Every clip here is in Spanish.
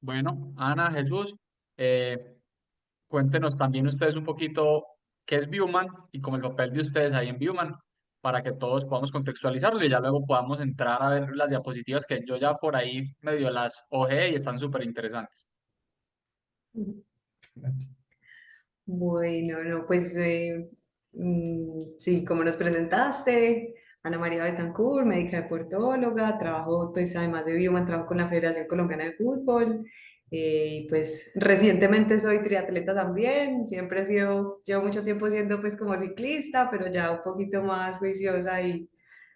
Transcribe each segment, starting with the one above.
Bueno, Ana, Jesús, eh, cuéntenos también ustedes un poquito qué es Viewman y como el papel de ustedes ahí en Viewman, para que todos podamos contextualizarlo y ya luego podamos entrar a ver las diapositivas que yo ya por ahí medio las hojeé y están súper interesantes. Bueno, no, pues sí, como nos presentaste, Ana María Betancourt, médica deportóloga, trabajo, pues además de Bioman, trabajo con la Federación Colombiana de Fútbol, y pues recientemente soy triatleta también, siempre he sido, llevo mucho tiempo siendo pues como ciclista, pero ya un poquito más juiciosa y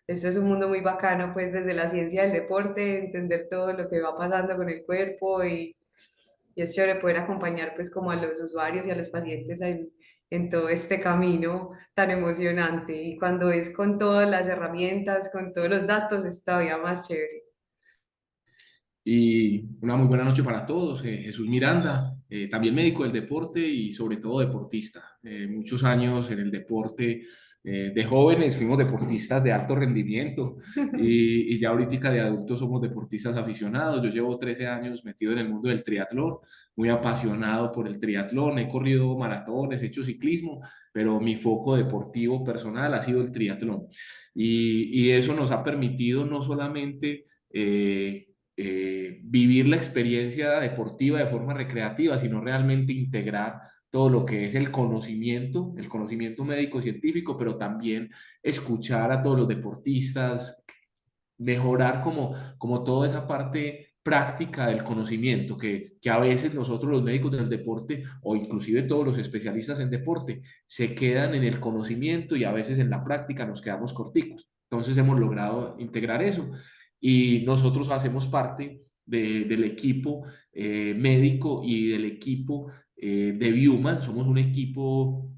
esto es un mundo muy bacano, pues desde la ciencia del deporte, entender todo lo que va pasando con el cuerpo y es chévere poder acompañar pues como a los usuarios y a los pacientes en todo este camino tan emocionante y cuando es con todas las herramientas, con todos los datos, es todavía más chévere. Y una muy buena noche para todos. Jesús Miranda, también médico del deporte y sobre todo deportista. Muchos años en el deporte. De jóvenes fuimos deportistas de alto rendimiento y ya ahorita de adultos somos deportistas aficionados. Yo llevo 13 años metido en el mundo del triatlón, muy apasionado por el triatlón. He corrido maratones, he hecho ciclismo, pero mi foco deportivo personal ha sido el triatlón. Y eso nos ha permitido no solamente vivir la experiencia deportiva de forma recreativa, sino realmente integrar todo lo que es el conocimiento médico-científico, pero también escuchar a todos los deportistas, mejorar como toda esa parte práctica del conocimiento, que a veces nosotros los médicos del deporte o inclusive todos los especialistas en deporte se quedan en el conocimiento y a veces en la práctica nos quedamos corticos. Entonces hemos logrado integrar eso y nosotros hacemos parte del equipo médico y del equipo de Viewman. Somos un equipo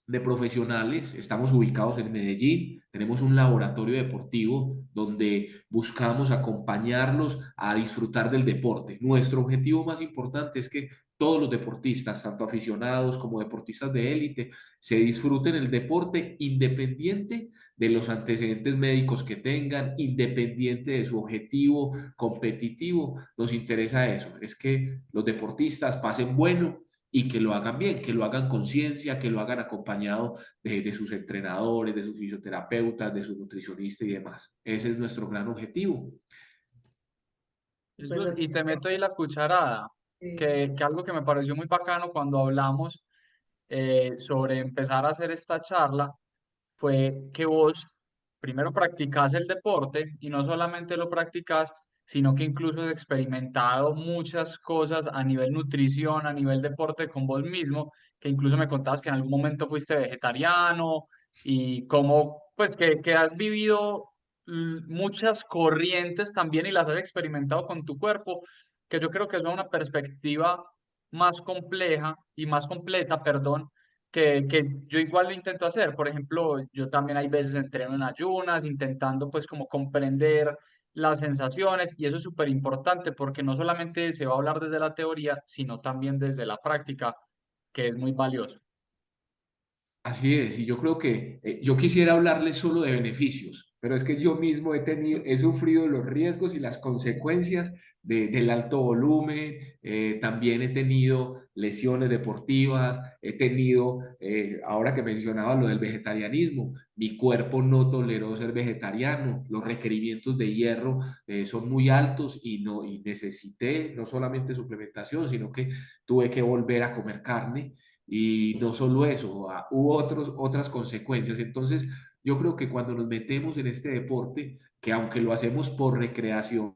de profesionales, estamos ubicados en Medellín, tenemos un laboratorio deportivo donde buscamos acompañarlos a disfrutar del deporte. Nuestro objetivo más importante es que todos los deportistas, tanto aficionados como deportistas de élite, se disfruten el deporte independiente de los antecedentes médicos que tengan, independiente de su objetivo competitivo. Nos interesa eso, es que los deportistas pasen bueno y que lo hagan bien, que lo hagan con ciencia, que lo hagan acompañado de sus entrenadores, de sus fisioterapeutas, de su nutricionista y demás. Ese es nuestro gran objetivo. Pues, Jesús, y te meto ahí la cucharada, que algo que me pareció muy bacano cuando hablamos sobre empezar a hacer esta charla fue que vos primero practicás el deporte y no solamente lo practicás, sino que incluso has experimentado muchas cosas a nivel nutrición, a nivel deporte con vos mismo, que incluso me contabas que en algún momento fuiste vegetariano y cómo, pues que has vivido muchas corrientes también y las has experimentado con tu cuerpo, que yo creo que es una perspectiva más compleja y más completa, perdón, que yo igual lo intento hacer. Por ejemplo, yo también hay veces entreno en ayunas, intentando pues como comprender las sensaciones y eso es súper importante porque no solamente se va a hablar desde la teoría, sino también desde la práctica, que es muy valioso. Así es, y yo creo que yo quisiera hablarles solo de beneficios, pero es que yo mismo he sufrido los riesgos y las consecuencias del alto volumen, también he tenido lesiones deportivas, he tenido, ahora que mencionaba lo del vegetarianismo, mi cuerpo no toleró ser vegetariano, los requerimientos de hierro son muy altos y necesité no solamente suplementación, sino que tuve que volver a comer carne. Y no solo eso, hubo otras consecuencias. Entonces, yo creo que cuando nos metemos en este deporte, que aunque lo hacemos por recreación,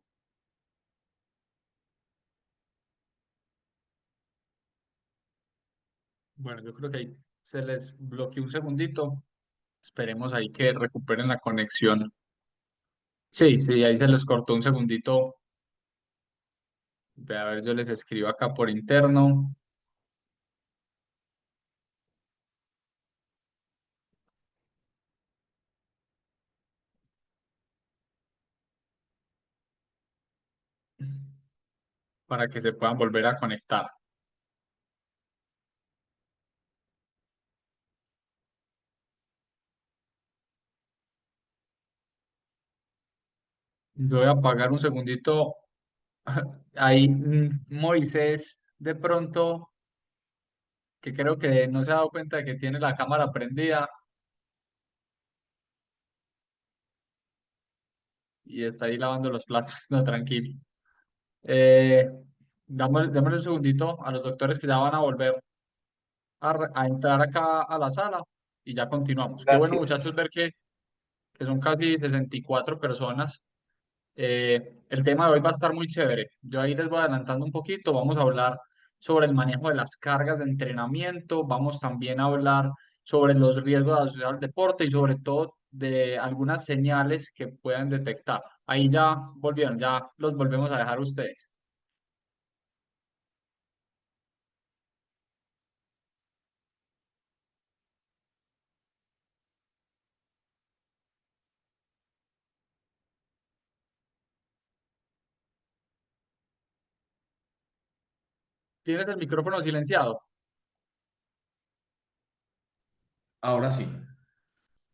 Bueno, yo creo que ahí se les bloqueó un segundito. Esperemos ahí que recuperen la conexión. Sí, sí, ahí se les cortó un segundito. Ve, a ver, yo les escribo acá por interno para que se puedan volver a conectar. Yo voy a apagar un segundito Ahí Moisés de pronto, que creo que no se ha dado cuenta de que tiene la cámara prendida y está ahí lavando los platos, no, tranquilo. Eh, démosle un segundito a los doctores que ya van a volver a entrar acá a la sala y ya continuamos. Qué bueno, muchachos, Gracias. ver que son casi 64 personas. El tema de hoy va a estar muy chévere. Yo ahí les voy adelantando un poquito. Vamos a hablar sobre el manejo de las cargas de entrenamiento. Vamos también a hablar sobre los riesgos asociados al deporte y sobre todo de algunas señales que puedan detectar. Ahí ya volvieron, ya los volvemos a dejar a ustedes. ¿Tienes el micrófono silenciado? Ahora sí.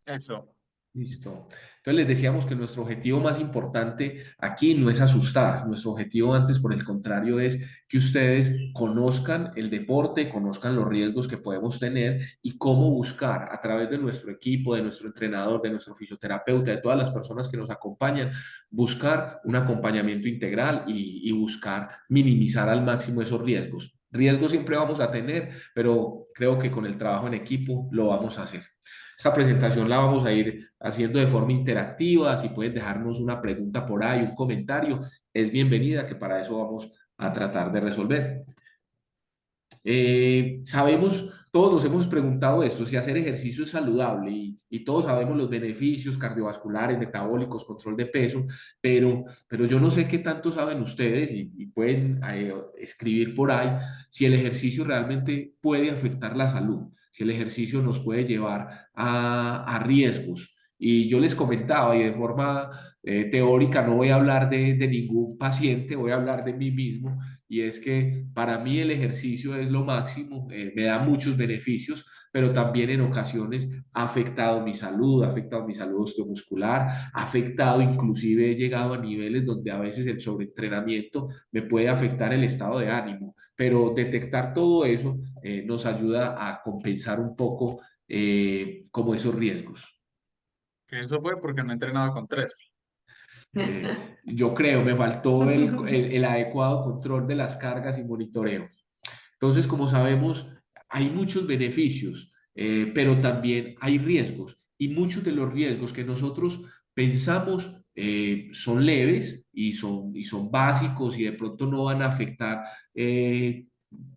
Eso. Listo. Entonces les decíamos que nuestro objetivo más importante aquí no es asustar. Nuestro objetivo antes, por el contrario, es que ustedes conozcan el deporte, conozcan los riesgos que podemos tener y cómo buscar a través de nuestro equipo, de nuestro entrenador, de nuestro fisioterapeuta, de todas las personas que nos acompañan, buscar un acompañamiento integral y buscar minimizar al máximo esos riesgos. Riesgos siempre vamos a tener, pero creo que con el trabajo en equipo lo vamos a hacer. Esta presentación la vamos a ir haciendo de forma interactiva. Si pueden dejarnos una pregunta por ahí, un comentario, es bienvenida, que para eso vamos a tratar de resolver. Sabemos, todos nos hemos preguntado esto, si hacer ejercicio es saludable y todos sabemos los beneficios cardiovasculares, metabólicos, control de peso, pero yo no sé qué tanto saben ustedes y pueden escribir por ahí si el ejercicio realmente puede afectar la salud, si el ejercicio nos puede llevar a riesgos. Y yo les comentaba, y de forma teórica, no voy a hablar de ningún paciente, voy a hablar de mí mismo, y es que para mí el ejercicio es lo máximo, me da muchos beneficios, pero también en ocasiones ha afectado mi salud, ha afectado mi salud osteomuscular, ha afectado, inclusive he llegado a niveles donde a veces el sobreentrenamiento me puede afectar el estado de ánimo, pero detectar todo eso nos ayuda a compensar un poco como esos riesgos. Que eso fue porque no entrenaba con tres. Yo creo, me faltó el adecuado control de las cargas y monitoreo. Entonces, como sabemos, hay muchos beneficios, pero también hay riesgos. Y muchos de los riesgos que nosotros pensamos son leves y son básicos y de pronto no van a afectar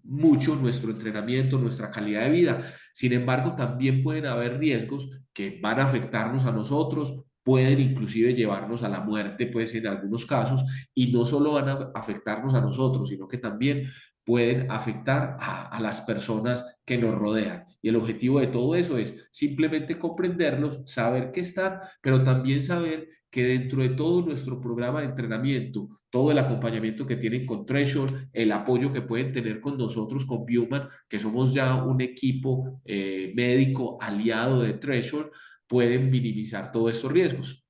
mucho nuestro entrenamiento, nuestra calidad de vida. Sin embargo, también pueden haber riesgos que van a afectarnos a nosotros, pueden inclusive llevarnos a la muerte, pues en algunos casos, y no solo van a afectarnos a nosotros, sino que también pueden afectar a las personas que nos rodean. Y el objetivo de todo eso es simplemente comprenderlos, saber qué están, pero también saber que dentro de todo nuestro programa de entrenamiento, todo el acompañamiento que tienen con Threshold, el apoyo que pueden tener con nosotros, con Bioman, que somos ya un equipo médico aliado de Threshold, pueden minimizar todos estos riesgos.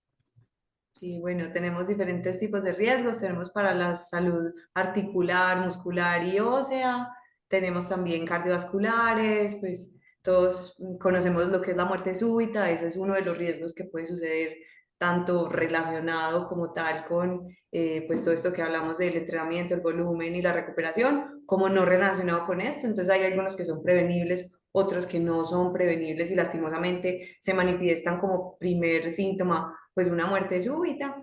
Sí, bueno, tenemos diferentes tipos de riesgos. Tenemos para la salud articular, muscular y ósea. Tenemos también cardiovasculares, pues todos conocemos lo que es la muerte súbita. Ese es uno de los riesgos que puede suceder tanto relacionado como tal con pues todo esto que hablamos del entrenamiento, el volumen y la recuperación, como no relacionado con esto. Entonces hay algunos que son prevenibles, otros que no son prevenibles y lastimosamente se manifiestan como primer síntoma pues una muerte súbita.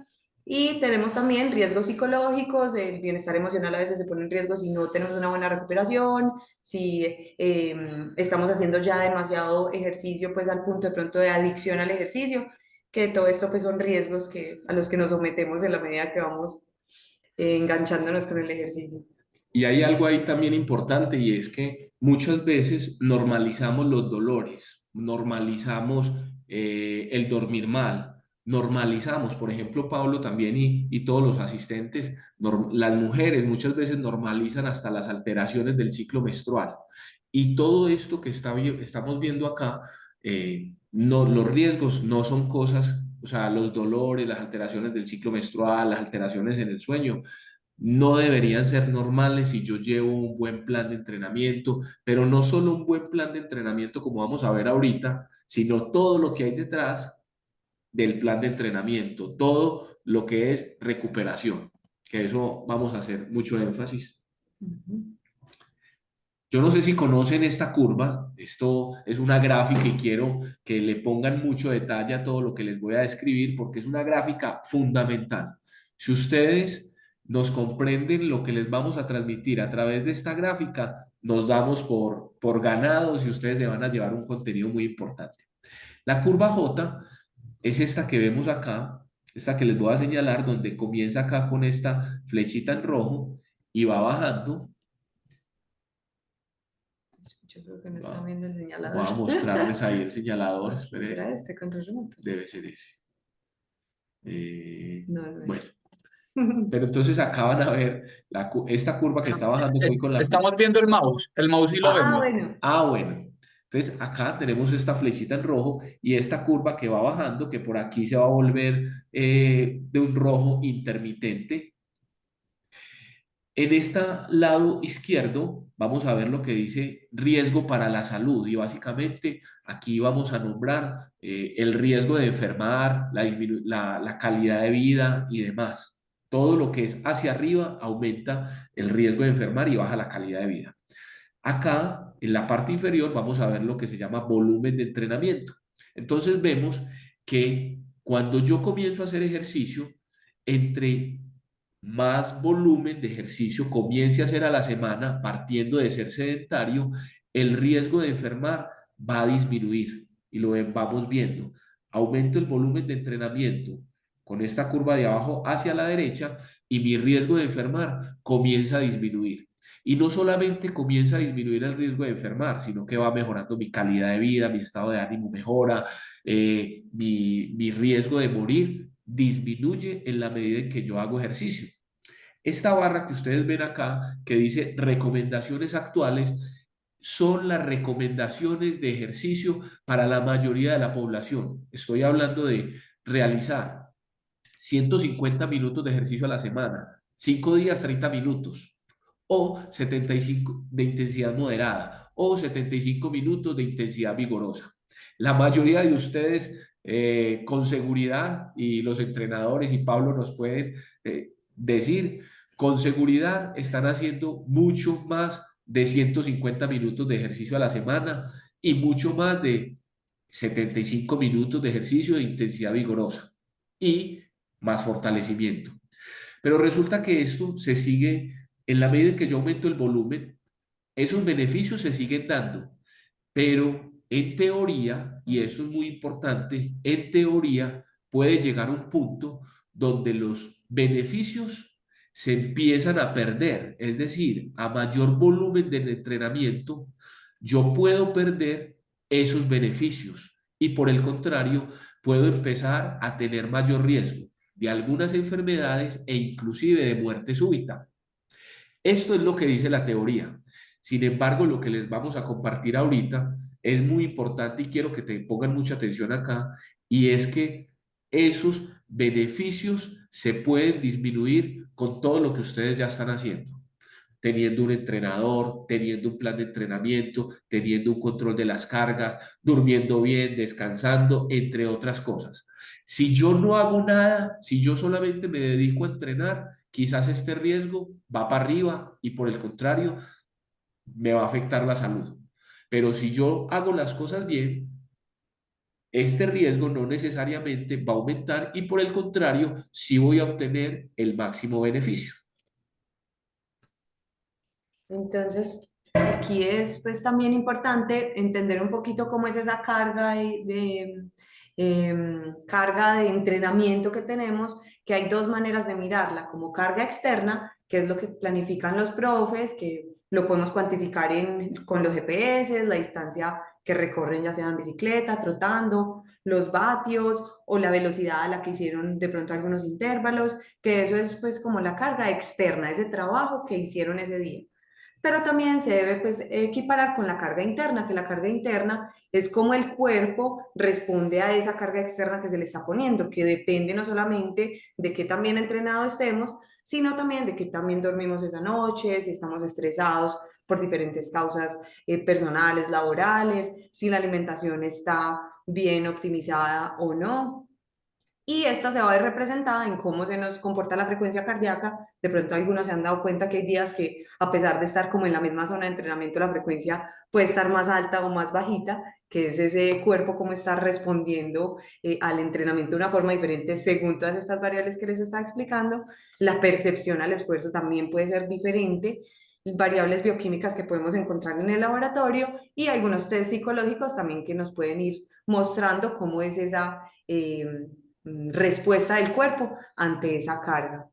Y tenemos también riesgos psicológicos, el bienestar emocional a veces se pone en riesgo si no tenemos una buena recuperación, si estamos haciendo ya demasiado ejercicio, pues al punto de pronto de adicción al ejercicio, que todo esto pues son riesgos a los que nos sometemos en la medida que vamos enganchándonos con el ejercicio. Y hay algo ahí también importante y es que muchas veces normalizamos los dolores, normalizamos el dormir mal, normalizamos, por ejemplo, Pablo también y todos los asistentes, las mujeres muchas veces normalizan hasta las alteraciones del ciclo menstrual. Y todo esto que estamos viendo acá, no, los riesgos no son cosas, o sea, los dolores, las alteraciones del ciclo menstrual, las alteraciones en el sueño no deberían ser normales si yo llevo un buen plan de entrenamiento, pero no solo un buen plan de entrenamiento como vamos a ver ahorita, sino todo lo que hay detrás del plan de entrenamiento, todo lo que es recuperación, que eso vamos a hacer mucho énfasis. Ujú. Yo no sé si conocen esta curva, esto es una gráfica y quiero que le pongan mucho detalle a todo lo que les voy a describir porque es una gráfica fundamental. Si ustedes nos comprenden lo que les vamos a transmitir a través de esta gráfica, nos damos por ganados y ustedes se van a llevar un contenido muy importante. La curva J es esta que vemos acá, esta que les voy a señalar, donde comienza acá con esta flechita en rojo y va bajando. Yo creo que no están viendo el señalador. Voy a mostrarles ahí el señalador. ¿Será Espere, este control remoto? debe ser ese. No, no Bueno, es. pero entonces acá van a ver esta curva que está bajando hoy con la flecha. Estamos viendo el mouse sí lo Ah, vemos. bueno. Bueno. Entonces acá tenemos esta flechita en rojo y esta curva que va bajando, que por aquí se va a volver de un rojo intermitente. En este lado izquierdo vamos a ver lo que dice riesgo para la salud y básicamente aquí vamos a nombrar el riesgo de enfermar, la calidad de vida y demás. Todo lo que es hacia arriba aumenta el riesgo de enfermar y baja la calidad de vida. Acá, en la parte inferior, vamos a ver lo que se llama volumen de entrenamiento. Entonces vemos que cuando yo comienzo a hacer ejercicio, entre más volumen de ejercicio comience a hacer a la semana, partiendo de ser sedentario, el riesgo de enfermar va a disminuir y lo vamos viendo. Aumento el volumen de entrenamiento con esta curva de abajo hacia la derecha y mi riesgo de enfermar comienza a disminuir. Y no solamente comienza a disminuir el riesgo de enfermar, sino que va mejorando mi calidad de vida, mi estado de ánimo mejora, mi riesgo de morir disminuye en la medida en que yo hago ejercicio. Esta barra que ustedes ven acá, que dice recomendaciones actuales, son las recomendaciones de ejercicio para la mayoría de la población. Estoy hablando de realizar 150 minutos de ejercicio a la semana, 5 días, 30 minutos, o 75 de intensidad moderada, o 75 minutos de intensidad vigorosa. La mayoría de ustedes, con seguridad, y los entrenadores y Pablo nos pueden decir, con seguridad están haciendo mucho más de 150 minutos de ejercicio a la semana y mucho más de 75 minutos de ejercicio de intensidad vigorosa y más fortalecimiento. Pero resulta que esto se sigue, en la medida en que yo aumento el volumen, esos beneficios se siguen dando, pero en teoría, y esto es muy importante, en teoría puede llegar un punto donde los beneficios se empiezan a perder, es decir, a mayor volumen de entrenamiento, yo puedo perder esos beneficios y por el contrario, puedo empezar a tener mayor riesgo de algunas enfermedades e inclusive de muerte súbita. Esto es lo que dice la teoría. Sin embargo, lo que les vamos a compartir ahorita es muy importante y quiero que te pongan mucha atención acá, y es que esos beneficios se pueden disminuir con todo lo que ustedes ya están haciendo. Teniendo un entrenador, teniendo un plan de entrenamiento, teniendo un control de las cargas, durmiendo bien, descansando, entre otras cosas. Si yo no hago nada, si yo solamente me dedico a entrenar, quizás este riesgo va para arriba y por el contrario me va a afectar la salud. Pero si yo hago las cosas bien, este riesgo no necesariamente va a aumentar y por el contrario, sí voy a obtener el máximo beneficio. Entonces, aquí es pues también importante entender un poquito cómo es esa carga de entrenamiento que tenemos, que hay dos maneras de mirarla, como carga externa, que es lo que planifican los profes, que lo podemos cuantificar con los GPS, la distancia que recorren ya sea en bicicleta, trotando, los vatios o la velocidad a la que hicieron de pronto algunos intervalos, que eso es pues como la carga externa, ese trabajo que hicieron ese día. Pero también se debe pues equiparar con la carga interna, que la carga interna es cómo el cuerpo responde a esa carga externa que se le está poniendo, que depende no solamente de qué tan bien entrenado estemos, sino también de que también dormimos esa noche, si estamos estresados por diferentes causas personales, laborales, si la alimentación está bien optimizada o no. Y esta se va a ver representada en cómo se nos comporta la frecuencia cardíaca. De pronto algunos se han dado cuenta que hay días que a pesar de estar como en la misma zona de entrenamiento, la frecuencia puede estar más alta o más bajita, que es ese cuerpo cómo está respondiendo al entrenamiento de una forma diferente según todas estas variables que les estaba explicando. La percepción al esfuerzo también puede ser diferente, variables bioquímicas que podemos encontrar en el laboratorio y algunos test psicológicos también que nos pueden ir mostrando cómo es esa respuesta del cuerpo ante esa carga.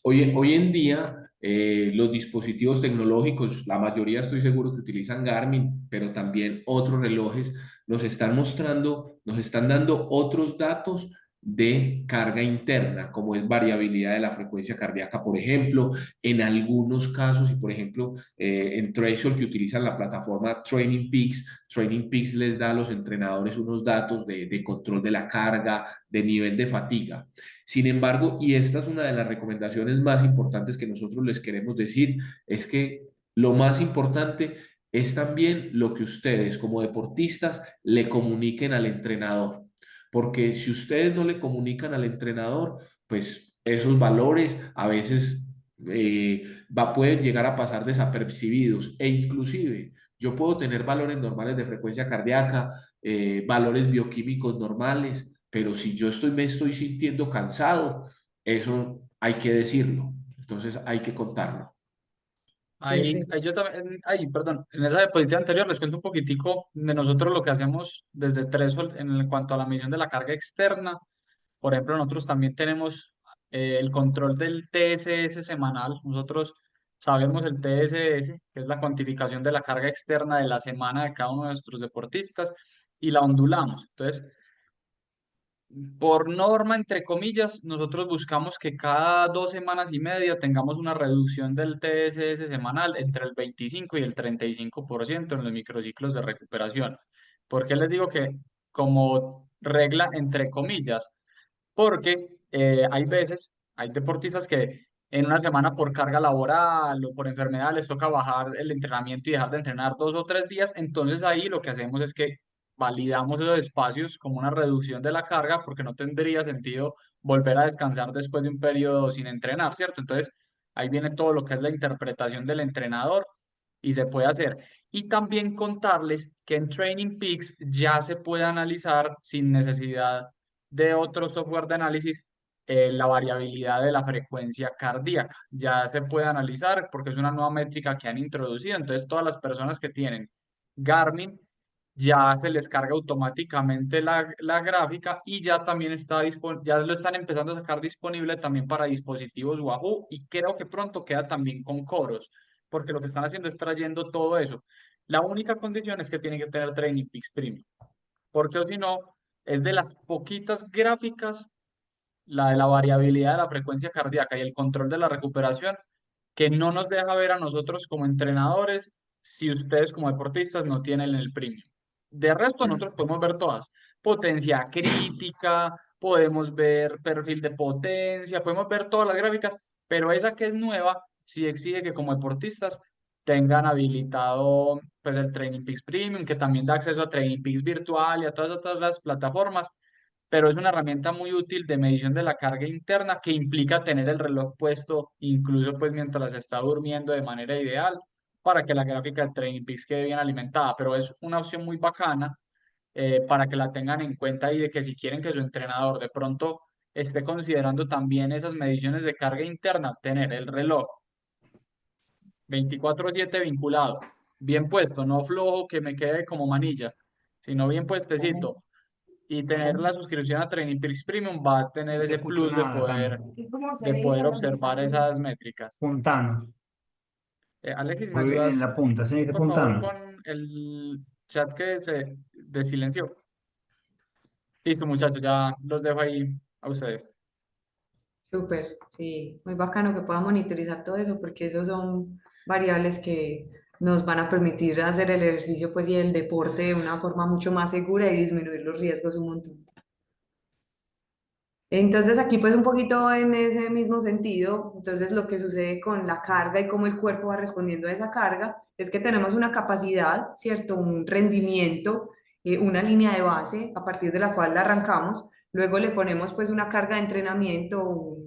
Hoy en día, los dispositivos tecnológicos, la mayoría estoy seguro que utilizan Garmin, pero también otros relojes, nos están mostrando, nos están dando otros datos de carga interna, como es variabilidad de la frecuencia cardíaca, por ejemplo, en algunos casos, y por ejemplo, en Threshold que utilizan la plataforma Training Peaks les da a los entrenadores unos datos de control de la carga, de nivel de fatiga. Sin embargo, y esta es una de las recomendaciones más importantes que nosotros les queremos decir, es que lo más importante es también lo que ustedes como deportistas le comuniquen al entrenador. Porque si ustedes no le comunican al entrenador, pues esos valores a veces pueden llegar a pasar desapercibidos e inclusive yo puedo tener valores normales de frecuencia cardíaca, valores bioquímicos normales, pero si me estoy sintiendo cansado, eso hay que decirlo. Entonces hay que contarlo. Ahí yo también, ahí, perdón, en esa diapositiva anterior les cuento un poquitico de nosotros lo que hacemos desde Threshold en cuanto a la medición de la carga externa. Por ejemplo, nosotros también tenemos el control del TSS semanal. Nosotros sabemos el TSS, que es la cuantificación de la carga externa de la semana de cada uno de nuestros deportistas, y la ondulamos. Entonces, por norma, entre comillas, nosotros buscamos que cada 2 semanas y media tengamos una reducción del TSS semanal entre el 25 y el 35% en los microciclos de recuperación. ¿Por qué les digo que como regla, entre comillas? Porque hay veces, hay deportistas que en una semana por carga laboral o por enfermedad les toca bajar el entrenamiento y dejar de entrenar 2 o 3 días. Entonces ahí lo que hacemos es que validamos esos espacios como una reducción de la carga porque no tendría sentido volver a descansar después de un periodo sin entrenar, ¿cierto? Entonces ahí viene todo lo que es la interpretación del entrenador y se puede hacer. Y también contarles que en Training Peaks ya se puede analizar sin necesidad de otro software de análisis la variabilidad de la frecuencia cardíaca. Ya se puede analizar porque es una nueva métrica que han introducido. Entonces, todas las personas que tienen Garmin ya se les carga automáticamente la gráfica y ya también ya lo están empezando a sacar disponible también para dispositivos Wahoo y creo que pronto queda también con Coros, porque lo que están haciendo es trayendo todo eso. La única condición es que tienen que tener Training Peaks Premium, porque o si no, es de las poquitas gráficas, la de la variabilidad de la frecuencia cardíaca y el control de la recuperación, que no nos deja ver a nosotros como entrenadores si ustedes como deportistas no tienen el premium. De resto, nosotros podemos ver todas. Potencia crítica, podemos ver perfil de potencia, podemos ver todas las gráficas, pero esa que es nueva, sí exige que como deportistas tengan habilitado pues el Training Peaks Premium, que también da acceso a Training Peaks virtual y a todas otras plataformas, pero es una herramienta muy útil de medición de la carga interna que implica tener el reloj puesto incluso pues mientras se está durmiendo de manera ideal para que la gráfica de Training Peaks quede bien alimentada, pero es una opción muy bacana para que la tengan en cuenta y de que si quieren que su entrenador de pronto esté considerando también esas mediciones de carga interna, tener el reloj 24/7 vinculado, bien puesto, no flojo que me quede como manilla, sino bien puestecito y tener la suscripción a Training Peaks Premium va a tener No te ese escucho plus de nada, poder, Cami. de poder observar esas métricas. Puntanos. Alexis, ¿me Muy bien, en ayudas, la punta, sí, que por favor, puntanos. con el chat que se desilenció? Listo, muchachos, ya los dejo ahí a ustedes. Súper, sí, muy bacano que pueda monitorizar todo eso porque esos son variables que nos van a permitir hacer el ejercicio pues y el deporte de una forma mucho más segura y disminuir los riesgos un montón. Entonces aquí pues un poquito en ese mismo sentido, entonces lo que sucede con la carga y cómo el cuerpo va respondiendo a esa carga es que tenemos una capacidad, ¿cierto? Un rendimiento, una línea de base a partir de la cual la arrancamos, luego le ponemos pues una carga de entrenamiento,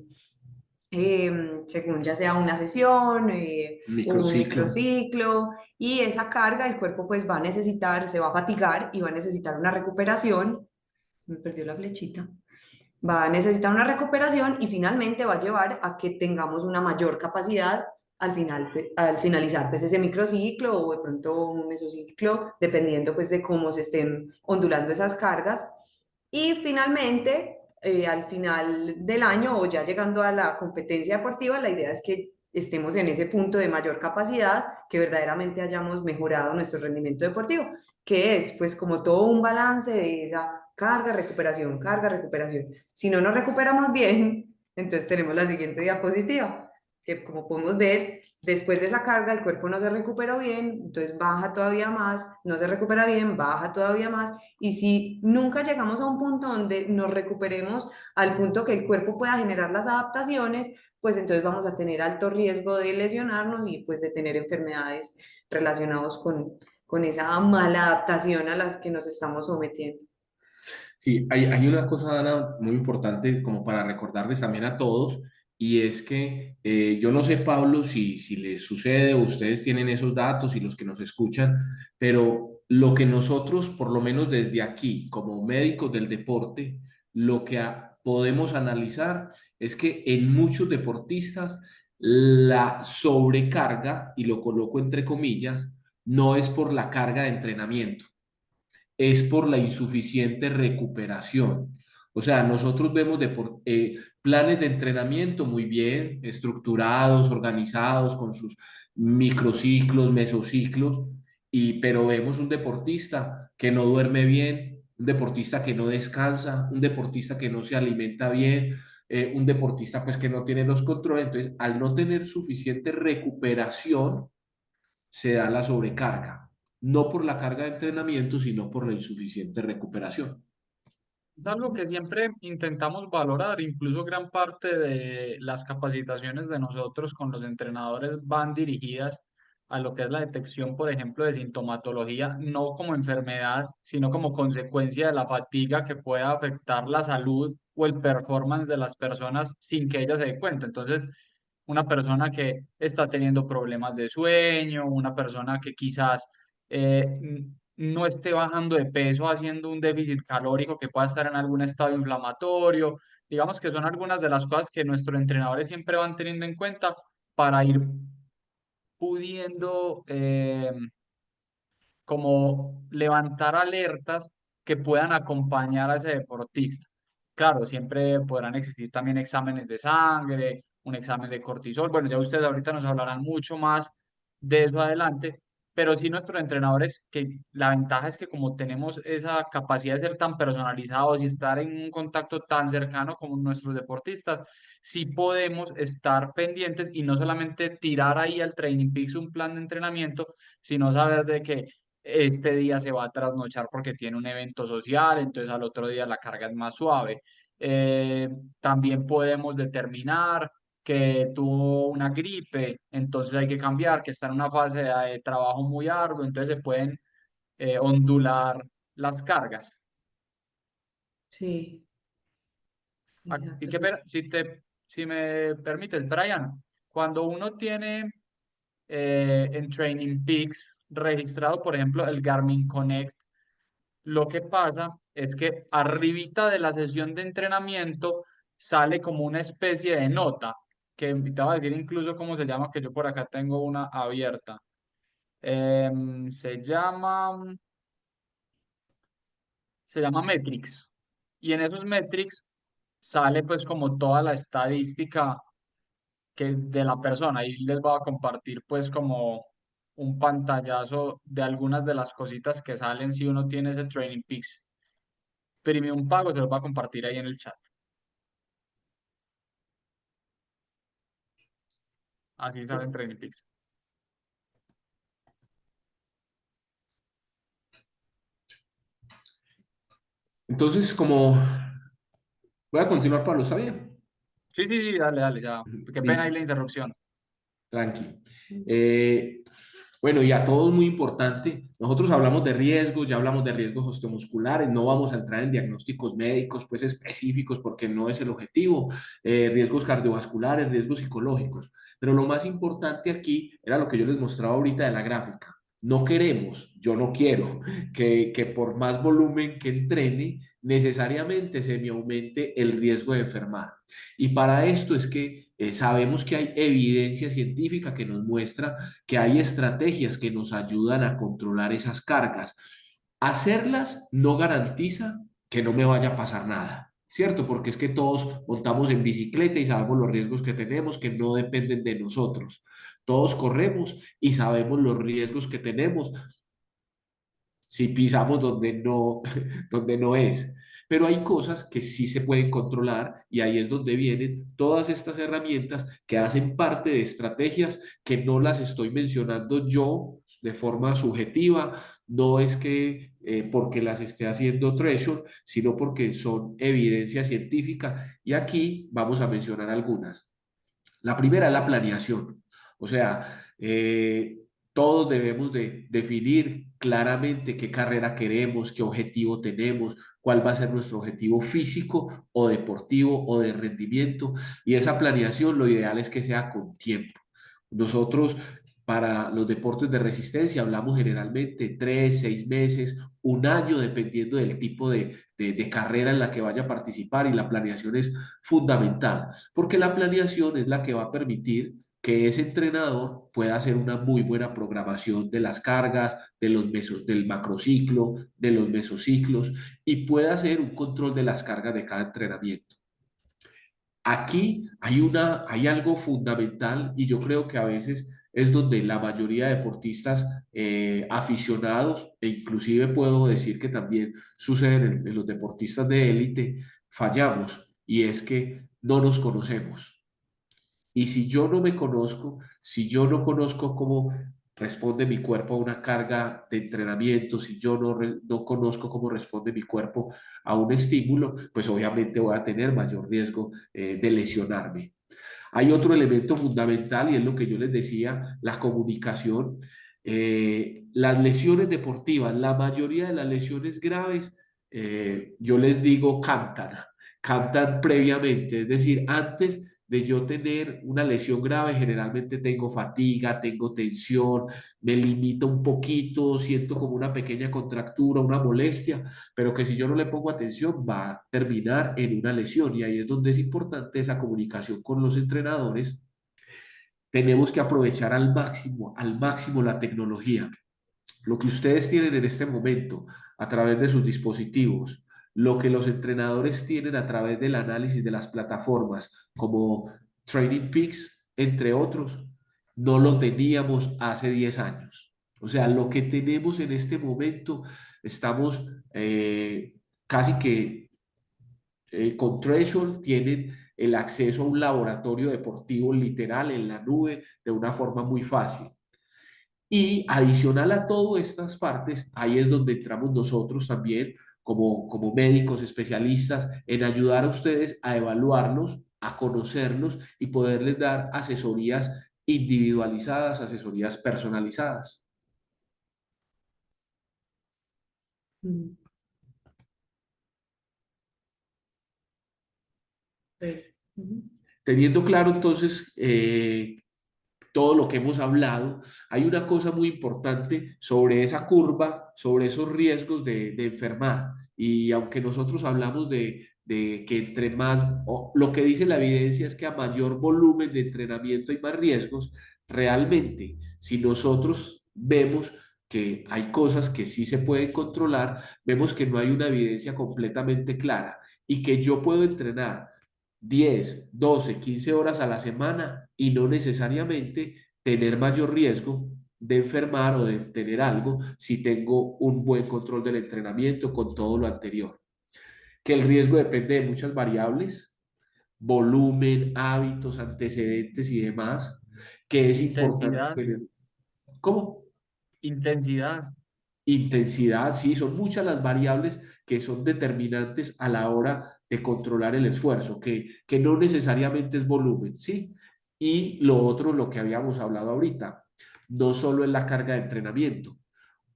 según ya sea una sesión, un Microciclo. microciclo, y esa carga el cuerpo pues va a necesitar, se va a fatigar y va a necesitar una recuperación. Me perdió la flechita. Va a necesitar una recuperación y finalmente va a llevar a que tengamos una mayor capacidad al final, al finalizar pues ese microciclo o de pronto un mesociclo, dependiendo pues de cómo se estén ondulando esas cargas. Y finalmente, al final del año o ya llegando a la competencia deportiva, la idea es que estemos en ese punto de mayor capacidad, que verdaderamente hayamos mejorado nuestro rendimiento deportivo, que es pues como todo un balance de esa carga, recuperación, carga, recuperación. Si no nos recuperamos bien, entonces tenemos la siguiente diapositiva, que como podemos ver, después de esa carga el cuerpo no se recuperó bien, entonces baja todavía más, no se recupera bien, baja todavía más, y si nunca llegamos a un punto donde nos recuperemos al punto que el cuerpo pueda generar las adaptaciones, pues entonces vamos a tener alto riesgo de lesionarnos y pues de tener enfermedades relacionadas con esa mala adaptación a las que nos estamos sometiendo. Sí, hay una cosa, Ana, muy importante como para recordarles también a todos, y es que yo no sé, Pablo, si les sucede o ustedes tienen esos datos y los que nos escuchan, pero lo que nosotros, por lo menos desde aquí, como médicos del deporte, lo que podemos analizar es que en muchos deportistas la sobrecarga, y lo coloco entre comillas, no es por la carga de entrenamiento, es por la insuficiente recuperación. O sea, nosotros vemos planes de entrenamiento muy bien estructurados, organizados, con sus microciclos, mesociclos, pero vemos un deportista que no duerme bien, un deportista que no descansa, un deportista que no se alimenta bien, un deportista pues que no tiene los controles. Entonces, al no tener suficiente recuperación, se da la sobrecarga, no por la carga de entrenamiento, sino por la insuficiente recuperación. Es algo que siempre intentamos valorar, incluso gran parte de las capacitaciones de nosotros con los entrenadores van dirigidas a lo que es la detección, por ejemplo, de sintomatología, no como enfermedad, sino como consecuencia de la fatiga que pueda afectar la salud o el performance de las personas sin que ellas se den cuenta. Entonces, una persona que está teniendo problemas de sueño, una persona que quizás no esté bajando de peso haciendo un déficit calórico que pueda estar en algún estado inflamatorio. Digamos que son algunas de las cosas que nuestros entrenadores siempre van teniendo en cuenta para ir pudiendo como levantar alertas que puedan acompañar a ese deportista. Claro, siempre podrán existir también exámenes de sangre, un examen de cortisol. Bueno, ya ustedes ahorita nos hablarán mucho más de eso adelante, pero sí nuestros entrenadores, que la ventaja es que como tenemos esa capacidad de ser tan personalizados y estar en un contacto tan cercano como nuestros deportistas, sí podemos estar pendientes y no solamente tirar ahí al Training Peaks un plan de entrenamiento, sino saber de que este día se va a trasnochar porque tiene un evento social, entonces al otro día la carga es más suave. Eh, También podemos determinar que tuvo una gripe, entonces hay que cambiar, que está en una fase de trabajo muy arduo, entonces se pueden ondular las cargas. Sí, Y exacto. si me permites, Brian, cuando uno tiene en Training Peaks registrado, por ejemplo, el Garmin Connect, lo que pasa es que arribita de la sesión de entrenamiento sale como una especie de nota, que te voy a decir incluso cómo se llama, que yo por acá tengo una abierta. Se llama Metrics. Y en esos Metrics sale pues como toda la estadística que de la persona. Y les voy a compartir pues como un pantallazo de algunas de las cositas que salen si uno tiene ese Training Peaks Premium pago, se los va a compartir ahí en el chat. Así salen Training Peaks. Entonces, como Voy a continuar, Pablo, ¿está bien? Sí, sí, sí, dale, dale, ya. Qué pena ahí Listo, la interrupción. tranqui. Eh, bueno, y a todos muy importante, nosotros hablamos de riesgos, ya hablamos de riesgos osteomusculares, no vamos a entrar en diagnósticos médicos pues específicos porque no es el objetivo, riesgos cardiovasculares, riesgos psicológicos, pero lo más importante aquí era lo que yo les mostraba ahorita de la gráfica. No queremos, yo no quiero que por más volumen que entrene, necesariamente se me aumente el riesgo de enfermar. Y para esto es que sabemos que hay evidencia científica que nos muestra que hay estrategias que nos ayudan a controlar esas cargas. Hacerlas no garantiza que no me vaya a pasar nada, ¿cierto? Porque es que todos montamos en bicicleta y sabemos los riesgos que tenemos que no dependen de nosotros. Todos corremos y sabemos los riesgos que tenemos si pisamos donde no es. Pero hay cosas que sí se pueden controlar y ahí es donde vienen todas estas herramientas que hacen parte de estrategias que no las estoy mencionando yo de forma subjetiva, no es que porque las esté haciendo Treasure, sino porque son evidencia científica y aquí vamos a mencionar algunas. La primera es la planeación. O sea, todos debemos de definir claramente qué carrera queremos, qué objetivo tenemos, cuál va a ser nuestro objetivo físico o deportivo o de rendimiento. Y esa planeación lo ideal es que sea con tiempo. Nosotros para los deportes de resistencia hablamos generalmente 3, 6 meses, un año, dependiendo del tipo de carrera en la que vaya a participar y la planeación es fundamental porque la planeación es la que va a permitir que ese entrenador pueda hacer una muy buena programación de las cargas, de los mesos, del macrociclo, de los mesociclos y pueda hacer un control de las cargas de cada entrenamiento. Aquí hay algo fundamental y yo creo que a veces es donde la mayoría de deportistas aficionados, e inclusive puedo decir que también sucede en los deportistas de élite, fallamos y es que no nos conocemos. Y si yo no me conozco, si yo no conozco cómo responde mi cuerpo a una carga de entrenamiento, si yo no conozco cómo responde mi cuerpo a un estímulo, pues obviamente voy a tener mayor riesgo de lesionarme. Hay otro elemento fundamental y es lo que yo les decía, la comunicación. Las lesiones deportivas, la mayoría de las lesiones graves, yo les digo cantan previamente, es decir, antes de yo tener una lesión grave, generalmente tengo fatiga, tengo tensión, me limita un poquito, siento como una pequeña contractura, una molestia, pero que si yo no le pongo atención va a terminar en una lesión y ahí es donde es importante esa comunicación con los entrenadores. Tenemos que aprovechar al máximo la tecnología. Lo que ustedes tienen en este momento a través de sus dispositivos, lo que los entrenadores tienen a través del análisis de las plataformas como Training Peaks, entre otros, no lo teníamos hace 10 años. O sea, lo que tenemos en este momento, estamos casi que con Treasure tienen el acceso a un laboratorio deportivo literal en la nube de una forma muy fácil. Y adicional a todas estas partes, ahí es donde entramos nosotros también como médicos especialistas en ayudar a ustedes a evaluarlos, a conocerlos y poderles dar asesorías individualizadas, asesorías personalizadas. Mm, sí. Ujú. Teniendo claro entonces todo lo que hemos hablado, hay una cosa muy importante sobre esa curva, sobre esos riesgos de enfermar. Y aunque nosotros hablamos de que entre más, lo que dice la evidencia es que a mayor volumen de entrenamiento hay más riesgos, realmente, si nosotros vemos que hay cosas que sí se pueden controlar, vemos que no hay una evidencia completamente clara y que yo puedo entrenar 10, 12, 15 horas a la semana y no necesariamente tener mayor riesgo de enfermar o de tener algo si tengo un buen control del entrenamiento con todo lo anterior. Que el riesgo depende de muchas variables, volumen, hábitos, antecedentes y demás, que es importante Intensidad, tener. ¿Cómo? intensidad. Intensidad, sí, son muchas las variables que son determinantes a la hora de controlar el esfuerzo, que no necesariamente es volumen, ¿sí? Y lo otro, lo que habíamos hablado ahorita, no solo es la carga de entrenamiento.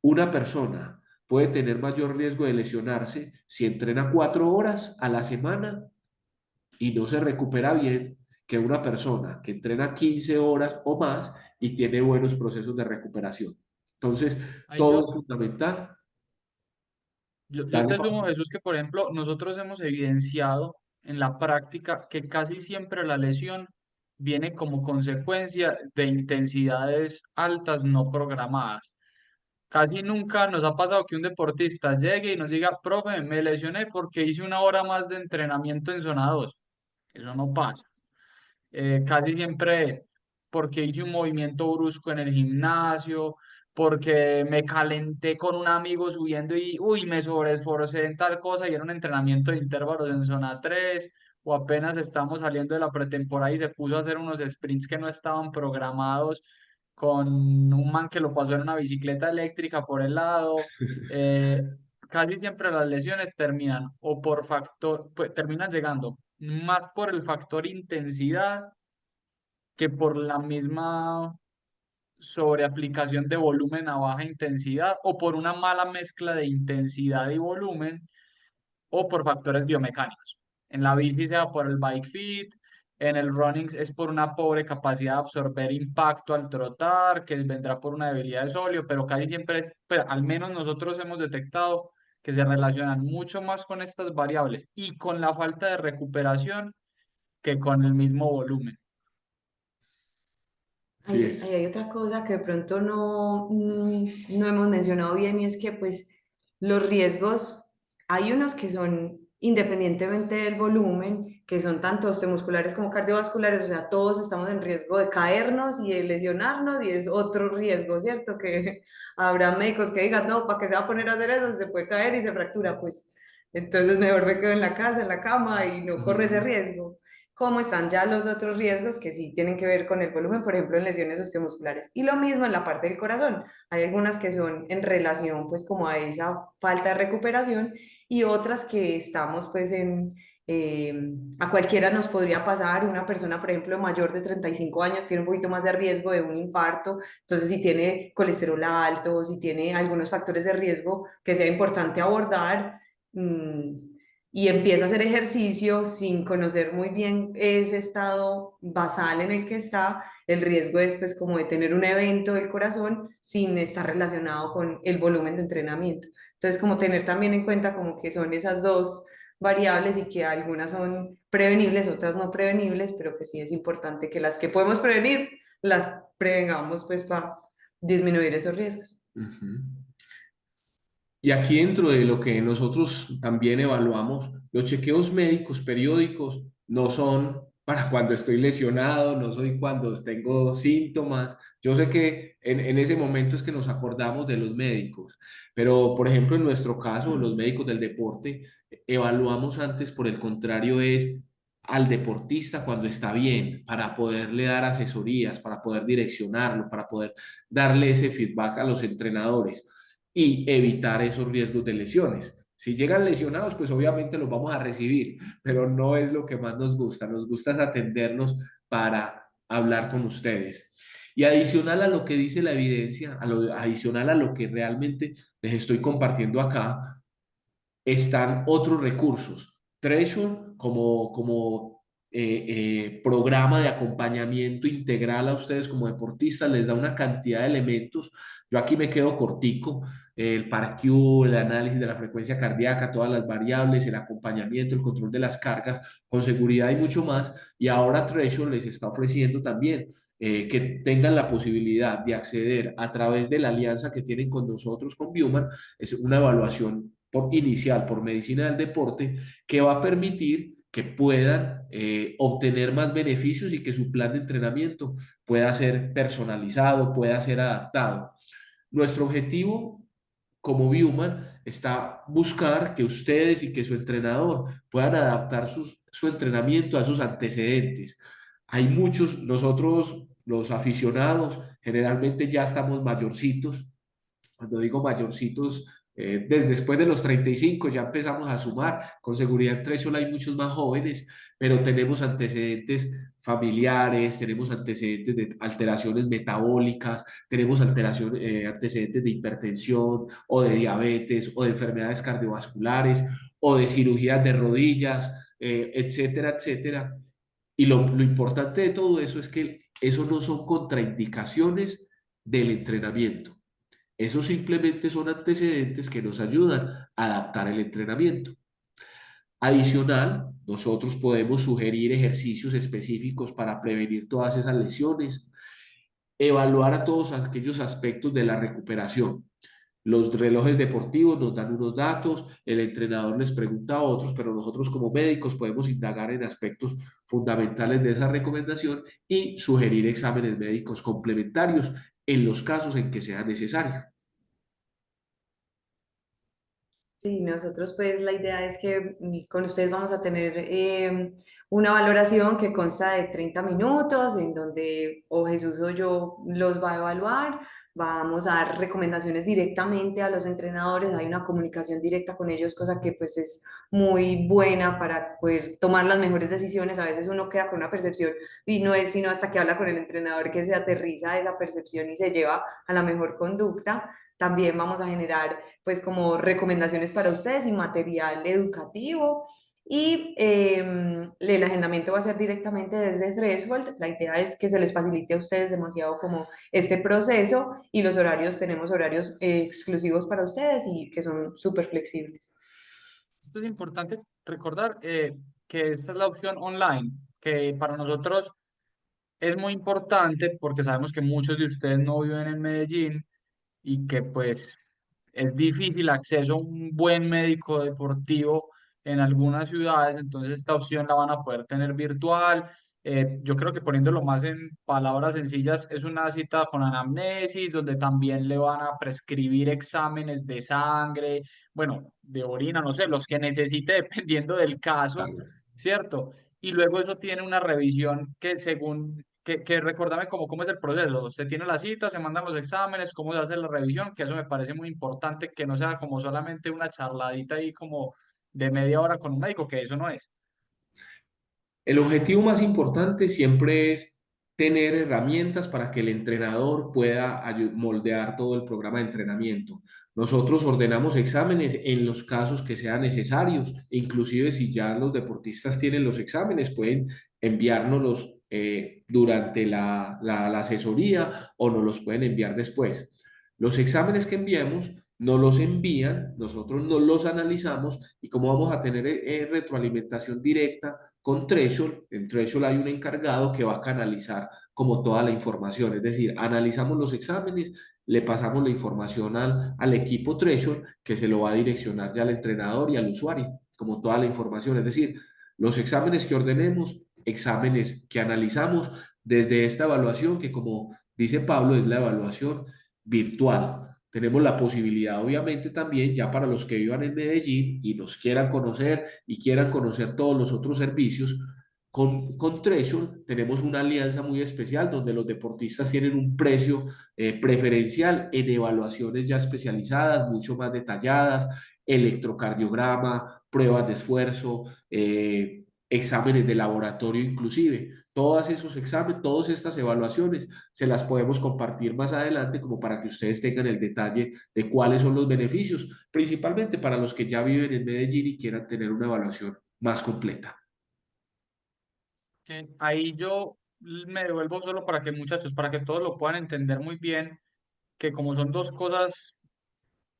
Una persona puede tener mayor riesgo de lesionarse si entrena 4 horas a la semana y no se recupera bien que una persona que entrena 15 horas o más y tiene buenos procesos de recuperación. Entonces, Ahí todo yo, es fundamental. yo Dale, te sumo, Juan. Jesús, que por ejemplo, nosotros hemos evidenciado en la práctica que casi siempre la lesión viene como consecuencia de intensidades altas no programadas. Casi nunca nos ha pasado que un deportista llegue y nos diga, profe, me lesioné porque hice una hora más de entrenamiento en zona 2. Eso no pasa. Casi siempre es porque hice un movimiento brusco en el gimnasio, porque me calenté con un amigo subiendo y, uy, me sobreesforcé en tal cosa y era un entrenamiento de intervalos en zona 3 o apenas estamos saliendo de la pretemporada y se puso a hacer unos sprints que no estaban programados con un man que lo pasó en una bicicleta eléctrica por el lado. Eh, Casi siempre las lesiones terminan o por factor, pues, terminan llegando más por el factor intensidad que por la misma sobreaplicación de volumen a baja intensidad o por una mala mezcla de intensidad y volumen o por factores biomecánicos. En la bici sea por el bike fit, en el running es por una pobre capacidad de absorber impacto al trotar, que vendrá por una debilidad de sóleo, pero casi siempre es, pues, al menos nosotros hemos detectado que se relacionan mucho más con estas variables y con la falta de recuperación que con el mismo volumen. Sí Ahí es. hay otra cosa que de pronto no hemos mencionado bien y es que pues los riesgos, hay unos que son independientemente del volumen, que son tanto osteomusculares como cardiovasculares, o sea, todos estamos en riesgo de caernos y de lesionarnos y es otro riesgo, ¿cierto? Que habrá médicos que digan, no, ¿para qué se va a poner a hacer eso? Se puede caer y se fractura, pues entonces mejor me quedo en la casa, en la cama y no corre ese Ujú. riesgo. Cómo están ya los otros riesgos que sí tienen que ver con el volumen, por ejemplo, en lesiones osteomusculares. Y lo mismo en la parte del corazón. Hay algunas que son en relación pues como a esa falta de recuperación y otras que estamos pues eh, a cualquiera nos podría pasar. Una persona, por ejemplo, mayor de 35 años tiene un poquito más de riesgo de un infarto. Entonces, si tiene colesterol alto, si tiene algunos factores de riesgo que sea importante abordar, y empieza a hacer ejercicio sin conocer muy bien ese estado basal en el que está, el riesgo es pues como de tener un evento del corazón sin estar relacionado con el volumen de entrenamiento. Entonces, como tener también en cuenta como que son esas dos variables y que algunas son prevenibles, otras no prevenibles, pero que sí es importante que las que podemos prevenir, las prevengamos pues para disminuir esos riesgos. Ujú. Y aquí dentro de lo que nosotros también evaluamos, los chequeos médicos periódicos no son para cuando estoy lesionado, no soy cuando tengo síntomas. Yo sé que en ese momento es que nos acordamos de los médicos, pero por ejemplo en nuestro caso, los médicos del deporte, evaluamos antes, por el contrario, es al deportista cuando está bien, para poderle dar asesorías, para poder direccionarlo, para poder darle ese feedback a los entrenadores y evitar esos riesgos de lesiones. Si llegan lesionados, pues obviamente los vamos a recibir, pero no es lo que más nos gusta. Nos gusta es atenderlos para hablar con ustedes. Y adicional a lo que dice la evidencia, adicional a lo que realmente les estoy compartiendo acá, están otros recursos. Treasure como programa de acompañamiento integral a ustedes como deportistas les da una cantidad de elementos. Yo aquí me quedo cortico, el PARQ, el análisis de la frecuencia cardíaca, todas las variables, el acompañamiento, el control de las cargas, con seguridad y mucho más. Y ahora Treasure les está ofreciendo también que tengan la posibilidad de acceder a través de la alianza que tienen con nosotros, con Bioman, es una evaluación inicial por medicina del deporte que va a permitir que puedan obtener más beneficios y que su plan de entrenamiento pueda ser personalizado, pueda ser adaptado. Nuestro objetivo como Bioman está buscar que ustedes y que su entrenador puedan adaptar su entrenamiento a sus antecedentes. Hay muchos, nosotros los aficionados generalmente ya estamos mayorcitos. Cuando digo mayorcitos, Después de los 35 ya empezamos a sumar. Con seguridad en Threshold hay muchos más jóvenes, pero tenemos antecedentes familiares, tenemos antecedentes de alteraciones metabólicas, tenemos antecedentes de hipertensión o de diabetes o de enfermedades cardiovasculares o de cirugías de rodillas, etcétera, etcétera. Y lo importante de todo eso es que eso no son contraindicaciones del entrenamiento. Eso simplemente son antecedentes que nos ayudan a adaptar el entrenamiento. Adicional, nosotros podemos sugerir ejercicios específicos para prevenir todas esas lesiones, evaluar a todos aquellos aspectos de la recuperación. Los relojes deportivos nos dan unos datos, el entrenador les pregunta a otros, pero nosotros como médicos podemos indagar en aspectos fundamentales de esa recomendación y sugerir exámenes médicos complementarios en los casos en que sea necesario. Sí, nosotros pues la idea es que con ustedes vamos a tener una valoración que consta de 30 minutos en donde o Jesús o yo los va a evaluar, vamos a dar recomendaciones directamente a los entrenadores, hay una comunicación directa con ellos, cosa que pues es muy buena para poder tomar las mejores decisiones. A veces uno queda con una percepción y no es sino hasta que habla con el entrenador que se aterriza esa percepción y se lleva a la mejor conducta. También vamos a generar pues como recomendaciones para ustedes y material educativo. Y el agendamiento va a ser directamente desde Threshold. La idea es que se les facilite a ustedes demasiado como este proceso y los horarios, tenemos horarios exclusivos para ustedes y que son súper flexibles. Esto es importante recordar que esta es la opción online, que para nosotros es muy importante porque sabemos que muchos de ustedes no viven en Medellín y que pues es difícil acceso a un buen médico deportivo en algunas ciudades, entonces esta opción la van a poder tener virtual. Yo creo que poniéndolo más en palabras sencillas, es una cita con anamnesis, donde también le van a prescribir exámenes de sangre, bueno, de orina, no sé, los que necesite dependiendo del caso, ¿cierto? Y luego eso tiene una revisión que según que recordame cómo es el proceso. Se tiene la cita, se mandan los exámenes, cómo se hace la revisión, que eso me parece muy importante, que no sea como solamente una charladita ahí como de media hora con un médico, que eso no es. El objetivo más importante siempre es tener herramientas para que el entrenador pueda moldear todo el programa de entrenamiento. Nosotros ordenamos exámenes en los casos que sean necesarios, e inclusive si ya los deportistas tienen los exámenes, pueden enviárnoslos durante la asesoría o nos los pueden enviar después. Los exámenes que enviemos nos los envían, nosotros nos los analizamos y como vamos a tener retroalimentación directa con Threshold, en Threshold hay un encargado que va a canalizar como toda la información, es decir, analizamos los exámenes, le pasamos la información al equipo Threshold que se lo va a direccionar ya al entrenador y al usuario, como toda la información, es decir, los exámenes que ordenemos, exámenes que analizamos desde esta evaluación que como dice Pablo es la evaluación virtual. Tenemos la posibilidad, obviamente, también ya para los que vivan en Medellín y nos quieran conocer y quieran conocer todos los otros servicios, con Treasure tenemos una alianza muy especial donde los deportistas tienen un precio preferencial en evaluaciones ya especializadas, mucho más detalladas, electrocardiograma, pruebas de esfuerzo, exámenes de laboratorio inclusive. Todos esos exámenes, todas estas evaluaciones se las podemos compartir más adelante como para que ustedes tengan el detalle de cuáles son los beneficios, principalmente para los que ya viven en Medellín y quieran tener una evaluación más completa. Que ahí yo me devuelvo solo para que muchachos, para que todos lo puedan entender muy bien, que como son dos cosas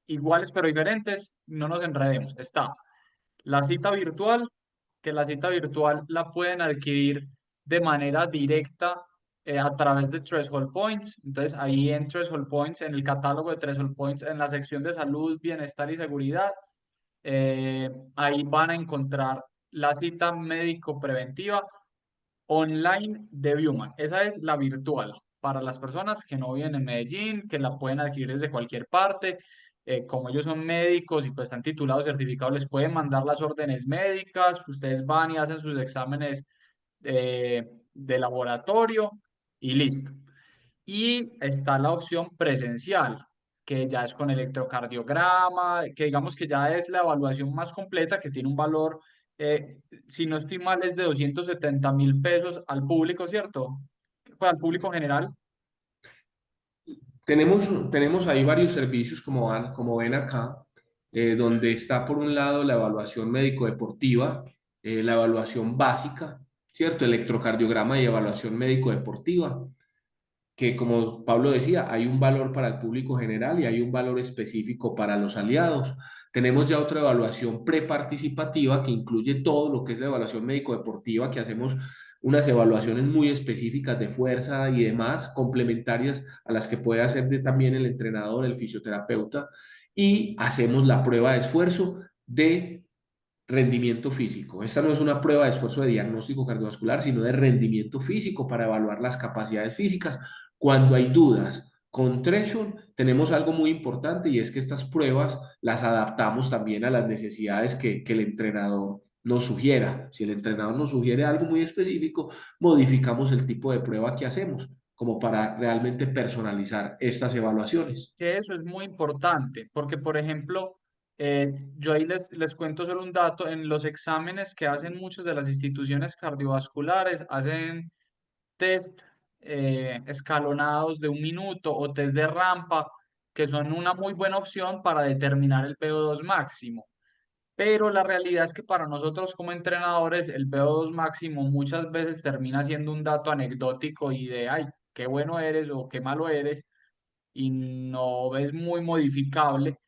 iguales pero diferentes, no nos enredemos. Está la cita virtual, que la cita virtual la pueden adquirir de manera directa a través de Threshold Points. Entonces, ahí en Threshold Points, en el catálogo de Threshold Points, en la sección de salud, bienestar y seguridad, ahí van a encontrar la cita médico preventiva online de Viewman. Esa es la virtual para las personas que no viven en Medellín, que la pueden adquirir desde cualquier parte. Como ellos son médicos y pues están titulados, certificados, les pueden mandar las órdenes médicas. Ustedes van y hacen sus exámenes de laboratorio y listo. Y está la opción presencial, que ya es con electrocardiograma, que digamos que ya es la evaluación más completa, que tiene un valor, si no estoy mal, es de 270.000 pesos al público, ¿cierto? Pues al público general. Tenemos ahí varios servicios, como ven acá, donde está por un lado la evaluación médico-deportiva, la evaluación básica, ¿cierto? Electrocardiograma y evaluación médico-deportiva, que como Pablo decía, hay un valor para el público general y hay un valor específico para los aliados. Tenemos ya otra evaluación preparticipativa que incluye todo lo que es la evaluación médico-deportiva, que hacemos unas evaluaciones muy específicas de fuerza y demás, complementarias a las que puede hacer también el entrenador, el fisioterapeuta, y hacemos la prueba de esfuerzo de rendimiento físico. Esta no es una prueba de esfuerzo de diagnóstico cardiovascular, sino de rendimiento físico para evaluar las capacidades físicas. Cuando hay dudas con Threshold, tenemos algo muy importante y es que estas pruebas las adaptamos también a las necesidades que el entrenador nos sugiera. Si el entrenador nos sugiere algo muy específico, modificamos el tipo de prueba que hacemos como para realmente personalizar estas evaluaciones. Que eso es muy importante, porque por ejemplo, yo ahí les cuento solo un dato, en los exámenes que hacen muchas de las instituciones cardiovasculares, hacen test escalonados de 1 minuto o test de rampa, que son una muy buena opción para determinar el VO2 máximo. Pero la realidad es que para nosotros como entrenadores, el VO2 máximo muchas veces termina siendo un dato anecdótico y de, ay, qué bueno eres o qué malo eres, y no es muy modificable.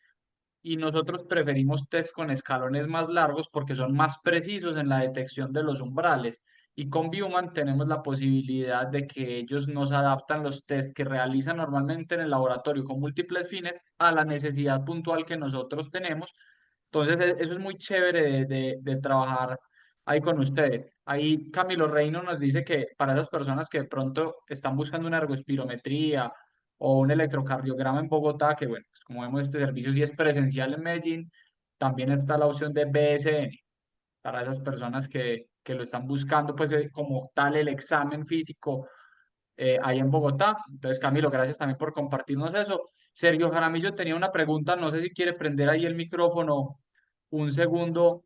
Y nosotros preferimos test con escalones más largos porque son más precisos en la detección de los umbrales. Y con Bioman tenemos la posibilidad de que ellos nos adaptan los test que realizan normalmente en el laboratorio con múltiples fines a la necesidad puntual que nosotros tenemos. Entonces, eso es muy chévere de trabajar ahí con ustedes. Ahí Camilo Reino nos dice que para esas personas que de pronto están buscando una ergospirometría o un electrocardiograma en Bogotá, que bueno, pues como vemos este servicio sí es presencial en Medellín, también está la opción de BSN para esas personas que lo están buscando, pues como tal el examen físico ahí en Bogotá. Entonces, Camilo, gracias también por compartirnos eso. Sergio Jaramillo tenía una pregunta, no sé si quiere prender ahí el micrófono un segundo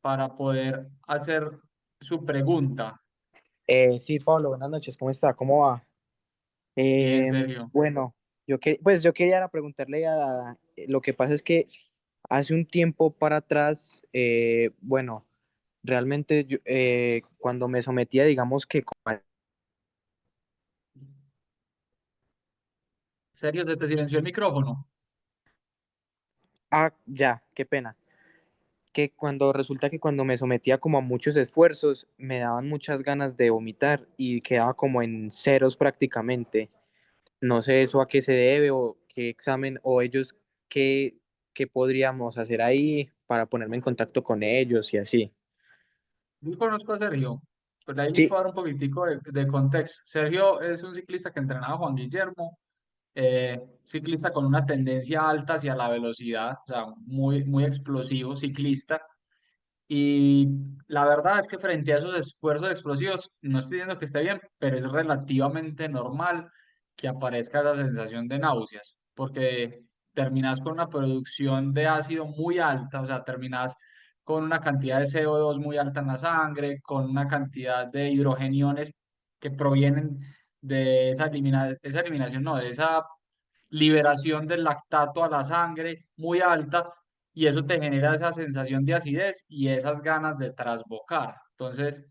para poder hacer su pregunta. Sí, Pablo, buenas noches, ¿cómo está? ¿Cómo va? Bien, Sergio. Bueno, yo quería era preguntarle lo que pasa es que hace un tiempo para atrás, bueno, realmente cuando me sometía, digamos que, Sergio, se te silenció el micrófono. ya, qué pena, que cuando resulta que cuando me sometía como a muchos esfuerzos, me daban muchas ganas de vomitar y quedaba como en ceros prácticamente. No sé eso a qué se debe o qué examen o ellos qué, qué podríamos hacer ahí para ponerme en contacto con ellos y así. Yo conozco a Sergio, pues ahí les Sí, puedo dar un poquitico de contexto. Sergio es un ciclista que entrenaba a Juan Guillermo, ciclista con una tendencia alta hacia la velocidad, o sea, muy, muy explosivo ciclista. Y la verdad es que frente a esos esfuerzos explosivos, no estoy diciendo que esté bien, pero es relativamente normal que aparezca esa sensación de náuseas, porque terminas con una producción de ácido muy alta, o sea, terminas con una cantidad de CO2 muy alta en la sangre, con una cantidad de hidrogeniones que provienen de esa eliminación, no, de esa liberación del lactato a la sangre muy alta y eso te genera esa sensación de acidez y esas ganas de trasbocar. Entonces,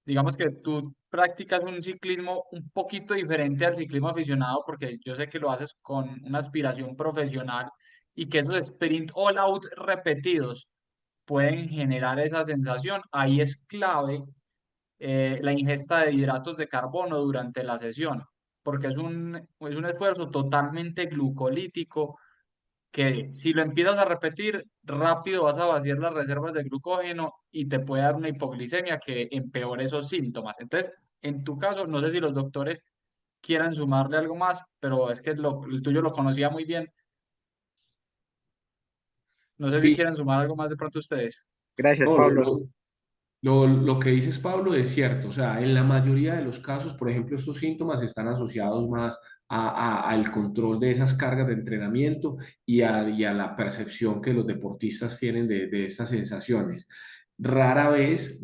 digamos que tú practicas un ciclismo un poquito diferente al ciclismo aficionado porque yo sé que lo haces con una aspiración profesional y que esos sprint all out repetidos pueden generar esa sensación. Ahí es clave la ingesta de hidratos de carbono durante la sesión, porque es un esfuerzo totalmente glucolítico que si lo empiezas a repetir, rápido vas a vaciar las reservas de glucógeno y te puede dar una hipoglicemia que empeore esos síntomas. Entonces, en tu caso, no sé si los doctores quieran sumarle algo más, pero es que el tuyo lo conocía muy bien. No sé si Sí, quieren sumar algo más de pronto ustedes. gracias, no, Pablo. lo que dices, Pablo, es cierto. O sea, en la mayoría de los casos, por ejemplo, estos síntomas están asociados más al control de esas cargas de entrenamiento y a la percepción que los deportistas tienen de estas sensaciones. Rara vez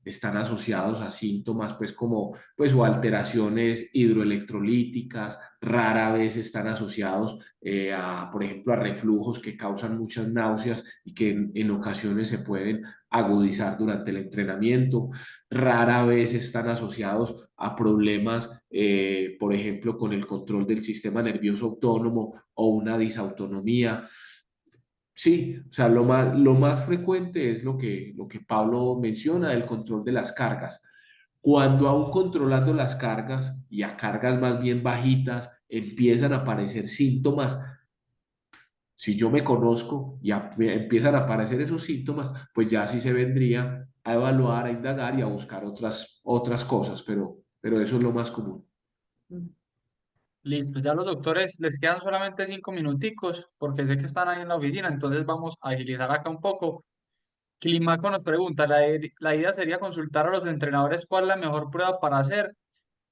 están asociados a síntomas pues como pues o alteraciones hidroelectrolíticas, rara vez están asociados por ejemplo, a reflujos que causan muchas náuseas y que en ocasiones se pueden agudizar durante el entrenamiento. Rara vez están asociados a problemas, por ejemplo, con el control del sistema nervioso autónomo o una disautonomía. Sí, o sea, lo más frecuente es lo que Pablo menciona, el control de las cargas. Cuando aún controlando las cargas y a cargas más bien bajitas empiezan a aparecer síntomas, si yo me conozco y empiezan a aparecer esos síntomas, pues ya sí se vendría a evaluar, a indagar y a buscar otras cosas, pero eso es lo más común. Listo, ya los doctores les quedan solamente 5 minuticos porque sé que están ahí en la oficina, entonces vamos a agilizar acá un poco. Climaco nos pregunta, la idea sería consultar a los entrenadores cuál es la mejor prueba para hacer.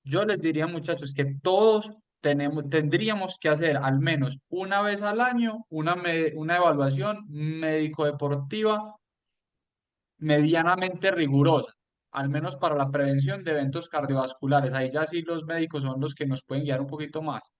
Yo les diría, muchachos, que todos tendríamos que hacer al menos una vez al año una evaluación médico-deportiva medianamente rigurosa, al menos para la prevención de eventos cardiovasculares. Ahí ya sí los médicos son los que nos pueden guiar un poquito más.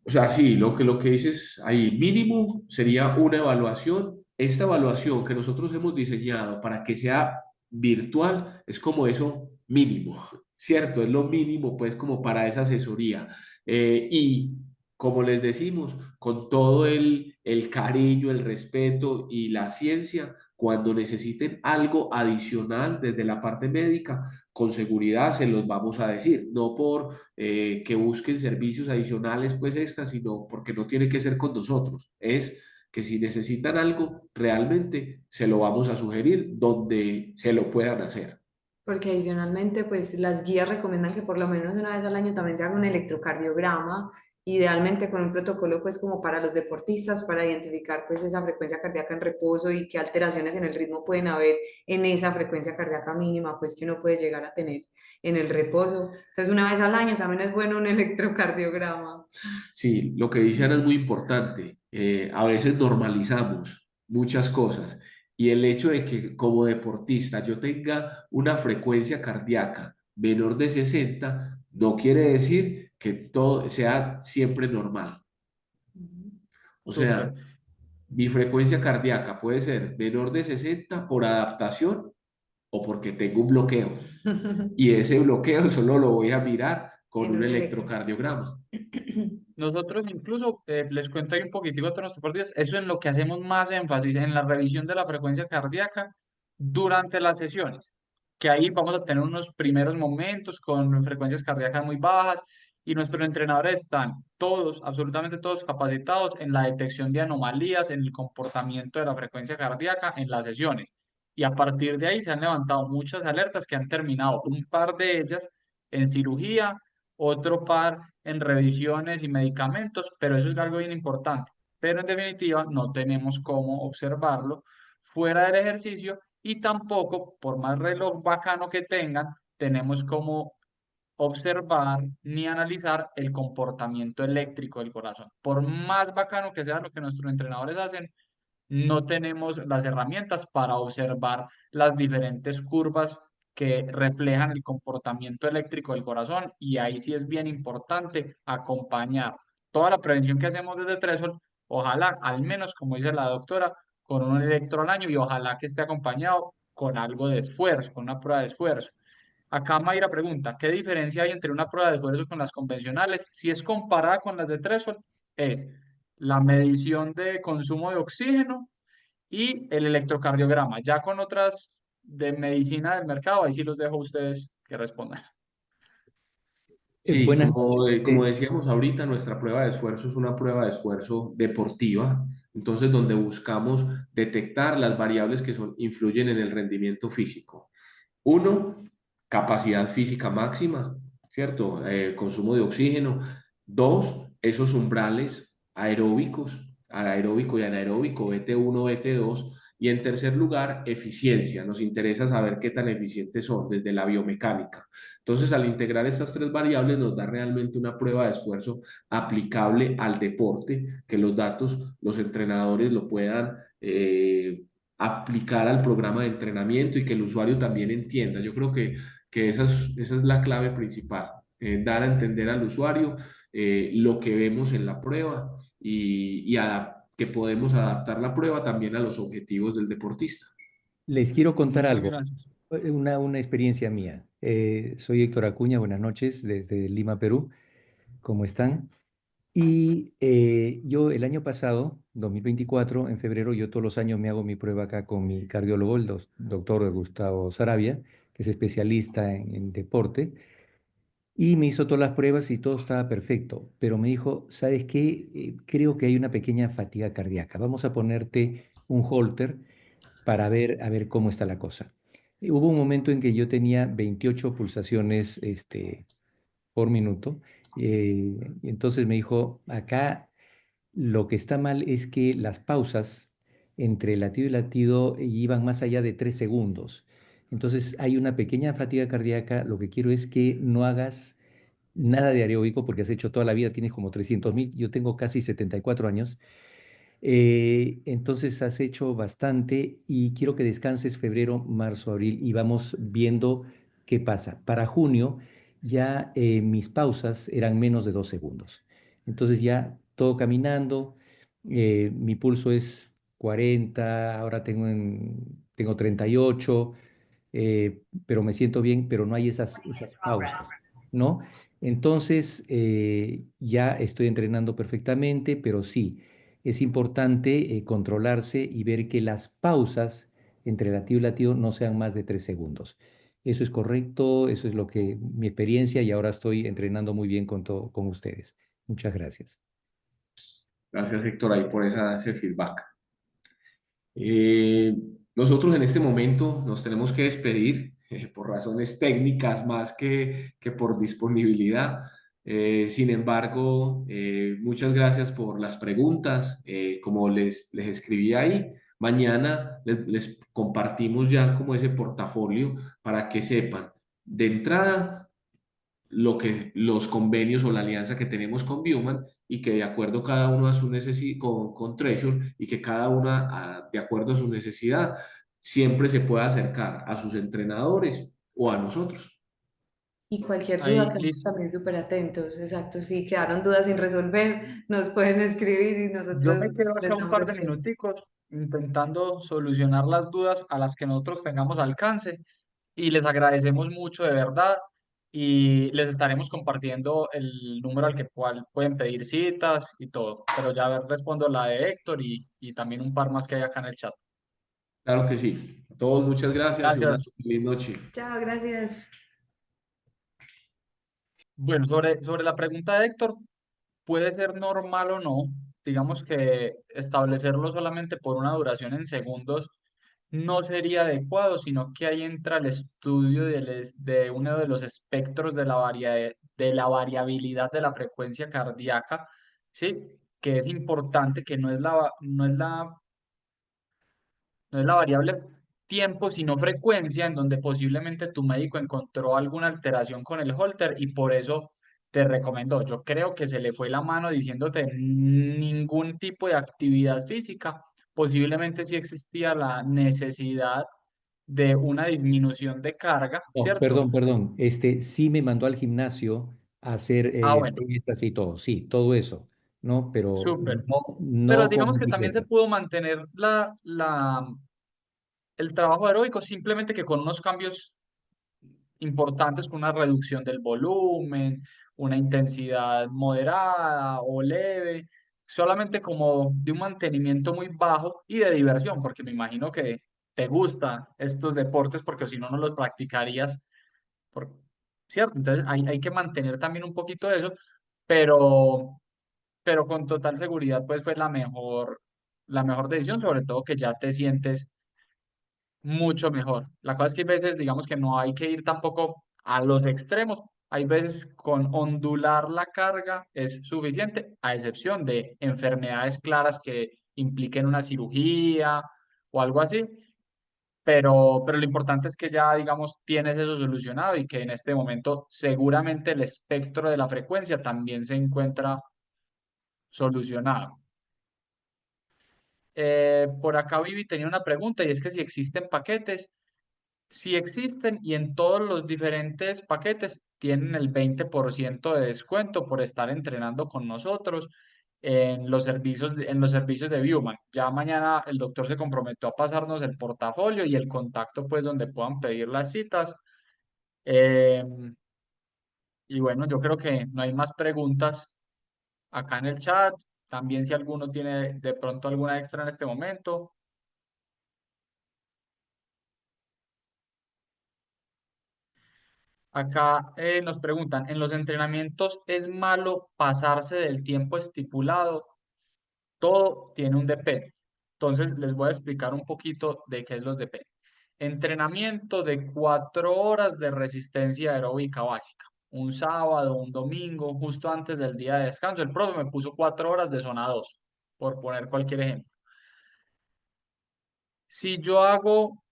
O sea, sí, lo que dices ahí, mínimo sería una evaluación. Esta evaluación que nosotros hemos diseñado para que sea virtual es como eso mínimo, ¿cierto? Es lo mínimo, pues, como para esa asesoría. Y como les decimos, con todo el cariño, el respeto y la ciencia, cuando necesiten algo adicional desde la parte médica, con seguridad se los vamos a decir, no por que busquen servicios adicionales, pues estas, sino porque no tiene que ser con nosotros. Es que si necesitan algo, realmente se lo vamos a sugerir donde se lo puedan hacer. Porque adicionalmente, pues las guías recomiendan que por lo menos una vez al año también se haga un electrocardiograma, idealmente con un protocolo pues como para los deportistas, para identificar pues esa frecuencia cardíaca en reposo y qué alteraciones en el ritmo pueden haber en esa frecuencia cardíaca mínima pues que uno puede llegar a tener en el reposo. Entonces una vez al año también es bueno un electrocardiograma. Sí, lo que dice Ana es muy importante. A veces normalizamos muchas cosas y el hecho de que como deportista yo tenga una frecuencia cardíaca menor de 60 no quiere decir que todo sea siempre normal. O Súper. sea, mi frecuencia cardíaca puede ser menor de 60 por adaptación o porque tengo un bloqueo. Y ese bloqueo solo lo voy a mirar con En un un electro. electrocardiograma. Nosotros incluso, les cuento ahí un poquitico a todos nuestros deportistas, eso es en lo que hacemos más énfasis, en la revisión de la frecuencia cardíaca durante las sesiones, que ahí vamos a tener unos primeros momentos con frecuencias cardíacas muy bajas y nuestros entrenadores están todos, absolutamente todos capacitados en la detección de anomalías en el comportamiento de la frecuencia cardíaca en las sesiones. Y a partir de ahí se han levantado muchas alertas que han terminado, un par de ellas en cirugía, otro par en revisiones y medicamentos, pero eso es algo bien importante. Pero en definitiva no tenemos cómo observarlo fuera del ejercicio y tampoco, por más reloj bacano que tengan, tenemos cómo observar ni analizar el comportamiento eléctrico del corazón. Por más bacano que sea lo que nuestros entrenadores hacen, no tenemos las herramientas para observar las diferentes curvas que reflejan el comportamiento eléctrico del corazón y ahí sí es bien importante acompañar toda la prevención que hacemos desde Tresol, ojalá al menos como dice la doctora, con un electro al año y ojalá que esté acompañado con algo de esfuerzo, con una prueba de esfuerzo. Acá Mayra pregunta, ¿qué diferencia hay entre una prueba de esfuerzo con las convencionales? Si es comparada con las de Tresol, es la medición de consumo de oxígeno y el electrocardiograma. Ya con otras de medicina del mercado, ahí sí los dejo a ustedes que respondan. Sí, Buenas noches. como decíamos ahorita, nuestra prueba de esfuerzo es una prueba de esfuerzo deportiva, entonces donde buscamos detectar las variables que influyen en el rendimiento físico. Uno, capacidad física máxima, ¿cierto? Consumo de oxígeno. Dos, esos umbrales aeróbicos, anaeróbico y anaeróbico, BT1, BT2, Y en tercer lugar, eficiencia. Nos interesa saber qué tan eficientes son desde la biomecánica. Entonces, al integrar estas tres variables, nos da realmente una prueba de esfuerzo aplicable al deporte, que los datos, los entrenadores lo puedan aplicar al programa de entrenamiento y que el usuario también entienda. Yo creo que esa es la clave principal, dar a entender al usuario lo que vemos en la prueba que podemos adaptar la prueba también a los objetivos del deportista. Les quiero contar Muchas algo, gracias. una experiencia mía. Soy Héctor Acuña, buenas noches desde Lima, Perú. ¿Cómo están? Y yo el año pasado, 2024, en febrero, yo todos los años me hago mi prueba acá con mi cardiólogo, el doctor Gustavo Sarabia, que es especialista en deporte, y me hizo todas las pruebas y todo estaba perfecto, pero me dijo, ¿sabes qué? Creo que hay una pequeña fatiga cardíaca. Vamos a ponerte un holter para ver, a ver cómo está la cosa. Hubo un momento en que yo tenía 28 pulsaciones por minuto. Entonces me dijo, acá lo que está mal es que las pausas entre latido y latido iban más allá de 3 segundos. Entonces hay una pequeña fatiga cardíaca. Lo que quiero es que no hagas nada de aeróbico porque has hecho toda la vida, tienes como 300.000. Yo tengo casi 74 años. Entonces has hecho bastante y quiero que descanses febrero, marzo, abril y vamos viendo qué pasa. Para junio ya mis pausas eran menos de 2 segundos. Entonces ya todo caminando, mi pulso es 40, ahora tengo 38, pero me siento bien, pero no hay esas pausas, ¿no? Entonces ya estoy entrenando perfectamente, pero sí es importante controlarse y ver que las pausas entre latido y latido no sean más de 3 segundos. Eso es correcto, eso es lo que mi experiencia y ahora estoy entrenando muy bien con ustedes. Muchas gracias. Gracias, Héctor, ahí por ese feedback. Eh, Nosotros en este momento nos tenemos que despedir por razones técnicas más que por disponibilidad. Sin embargo, muchas gracias por las preguntas. Como les escribí ahí, mañana les compartimos ya como ese portafolio para que sepan de entrada los convenios o la alianza que tenemos con Bioman y que de acuerdo cada uno a su necesidad con Treasure y que cada una de acuerdo a su necesidad siempre se pueda acercar a sus entrenadores o a nosotros. Y cualquier duda, Ahí, quedamos listo. también súper atentos. Exacto, si quedaron dudas sin resolver, nos pueden escribir y Yo me nosotros quedo les acá un damos par de respuesta. minuticos intentando solucionar las dudas a las que nosotros tengamos alcance y les agradecemos mucho de verdad y les estaremos compartiendo el número al que cual pueden pedir citas y todo, pero ya respondo la de Héctor y también un par más que hay acá en el chat. Claro que sí. A todos muchas gracias y una Gracias. feliz noche. Chao, gracias. Bueno, sobre la pregunta de Héctor, puede ser normal o no, digamos que establecerlo solamente por una duración en segundos no sería adecuado, sino que ahí entra el estudio de uno de los espectros de de la variabilidad de la frecuencia cardíaca, ¿sí? Que es importante, que no es la variable tiempo, sino frecuencia, en donde posiblemente tu médico encontró alguna alteración con el holter y por eso te recomendó. Yo creo que se le fue la mano diciéndote ningún tipo de actividad física. Posiblemente sí existía la necesidad de una disminución de carga, No, ¿cierto? perdón. Sí me mandó al gimnasio a hacer Ah, bueno, pesas y todo, sí, todo eso, ¿no? Pero súper. Pero no digamos con que también se bicicleta. pudo mantener el trabajo aeróbico, simplemente que con unos cambios importantes, con una reducción del volumen, una intensidad moderada o leve, solamente como de un mantenimiento muy bajo y de diversión, porque me imagino que te gustan estos deportes, porque si no, no los practicarías, por- ¿cierto? Entonces hay que mantener también un poquito de eso, pero, pero con total seguridad, pues fue la mejor decisión, sobre todo que ya te sientes mucho mejor. La cosa es que hay veces, digamos que no hay que ir tampoco a los extremos. Hay veces con ondular la carga es suficiente, a excepción de enfermedades claras que impliquen una cirugía o algo así, pero lo importante es que ya, digamos, tienes eso solucionado y que en este momento seguramente el espectro de la frecuencia también se encuentra solucionado. Por acá Vivi tenía una pregunta y es que si existen paquetes, si existen y en todos los diferentes paquetes tienen el 20% de descuento por estar entrenando con nosotros en los servicios de Viewman. Ya mañana el doctor se comprometió a pasarnos el portafolio y el contacto pues donde puedan pedir las citas. Eh, y bueno, yo creo que no hay más preguntas acá en el chat. También si alguno tiene de pronto alguna extra en este momento. Acá nos preguntan, ¿en los entrenamientos es malo pasarse del tiempo estipulado? Todo tiene un depende. Entonces les voy a explicar un poquito de qué es los depende. Entrenamiento de 4 horas de resistencia aeróbica básica. Un sábado, un domingo, justo antes del día de descanso. El profe me puso 4 horas de zona 2, por poner cualquier ejemplo. Si yo hago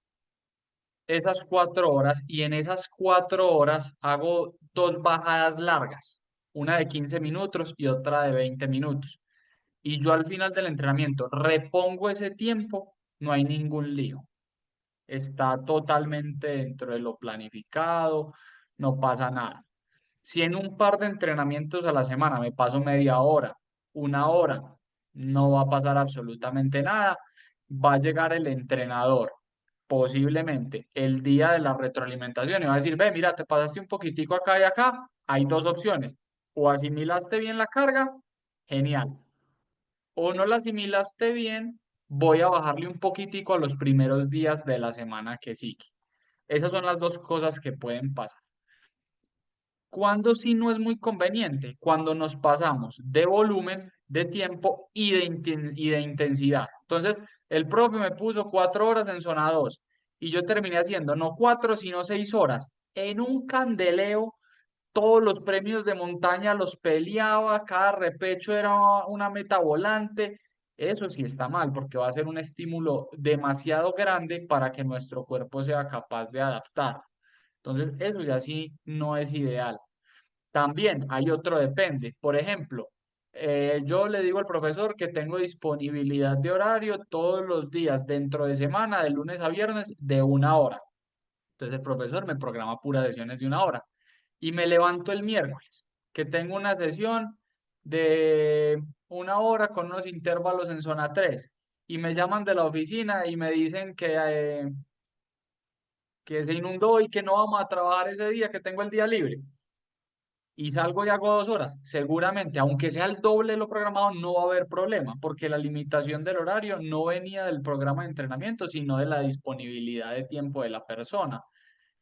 esas 4 horas y en esas 4 horas hago dos bajadas largas, una de 15 minutos y otra de 20 minutos. Y yo al final del entrenamiento repongo ese tiempo, no hay ningún lío. Está totalmente dentro de lo planificado, no pasa nada. Si en un par de entrenamientos a la semana me paso media hora, una hora, no va a pasar absolutamente nada. Va a llegar el entrenador, posiblemente el día de la retroalimentación, y va a decir, ve, mira, te pasaste un poquitico acá y acá. Hay dos opciones. O asimilaste bien la carga, genial. O no la asimilaste bien, voy a bajarle un poquitico a los primeros días de la semana que sigue. Esas son las dos cosas que pueden pasar. Cuando sí no es muy conveniente, cuando nos pasamos de volumen, de tiempo y de intensidad. Entonces, el profe me puso 4 horas en zona 2 y yo terminé haciendo no 4, sino 6 horas en un candeleo. Todos los premios de montaña los peleaba, cada repecho era una meta volante. Eso sí está mal porque va a ser un estímulo demasiado grande para que nuestro cuerpo sea capaz de adaptar. Entonces, eso ya sí no es ideal. También hay otro depende. Por ejemplo, yo le digo al profesor que tengo disponibilidad de horario todos los días dentro de semana, de lunes a viernes, de una hora. Entonces el profesor me programa puras sesiones de una hora. Y me levanto el miércoles, que tengo una sesión de una hora con unos intervalos en zona 3. Y me llaman de la oficina y me dicen que se inundó y que no vamos a trabajar ese día, que tengo el día libre y salgo y hago 2 horas, seguramente, aunque sea el doble de lo programado, no va a haber problema, porque la limitación del horario no venía del programa de entrenamiento, sino de la disponibilidad de tiempo de la persona.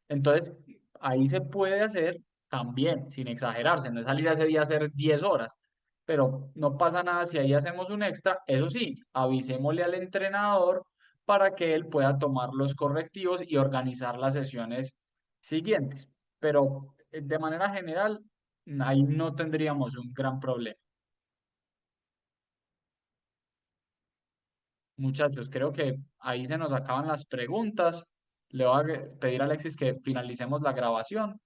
Entonces, ahí se puede hacer también, sin exagerarse, no es salir ese día a hacer 10 horas, pero no pasa nada si ahí hacemos un extra. Eso sí, avisémosle al entrenador para que él pueda tomar los correctivos y organizar las sesiones siguientes. Pero de manera general, ahí no tendríamos un gran problema. Muchachos, creo que ahí se nos acaban las preguntas. Le voy a pedir a Alexis que finalicemos la grabación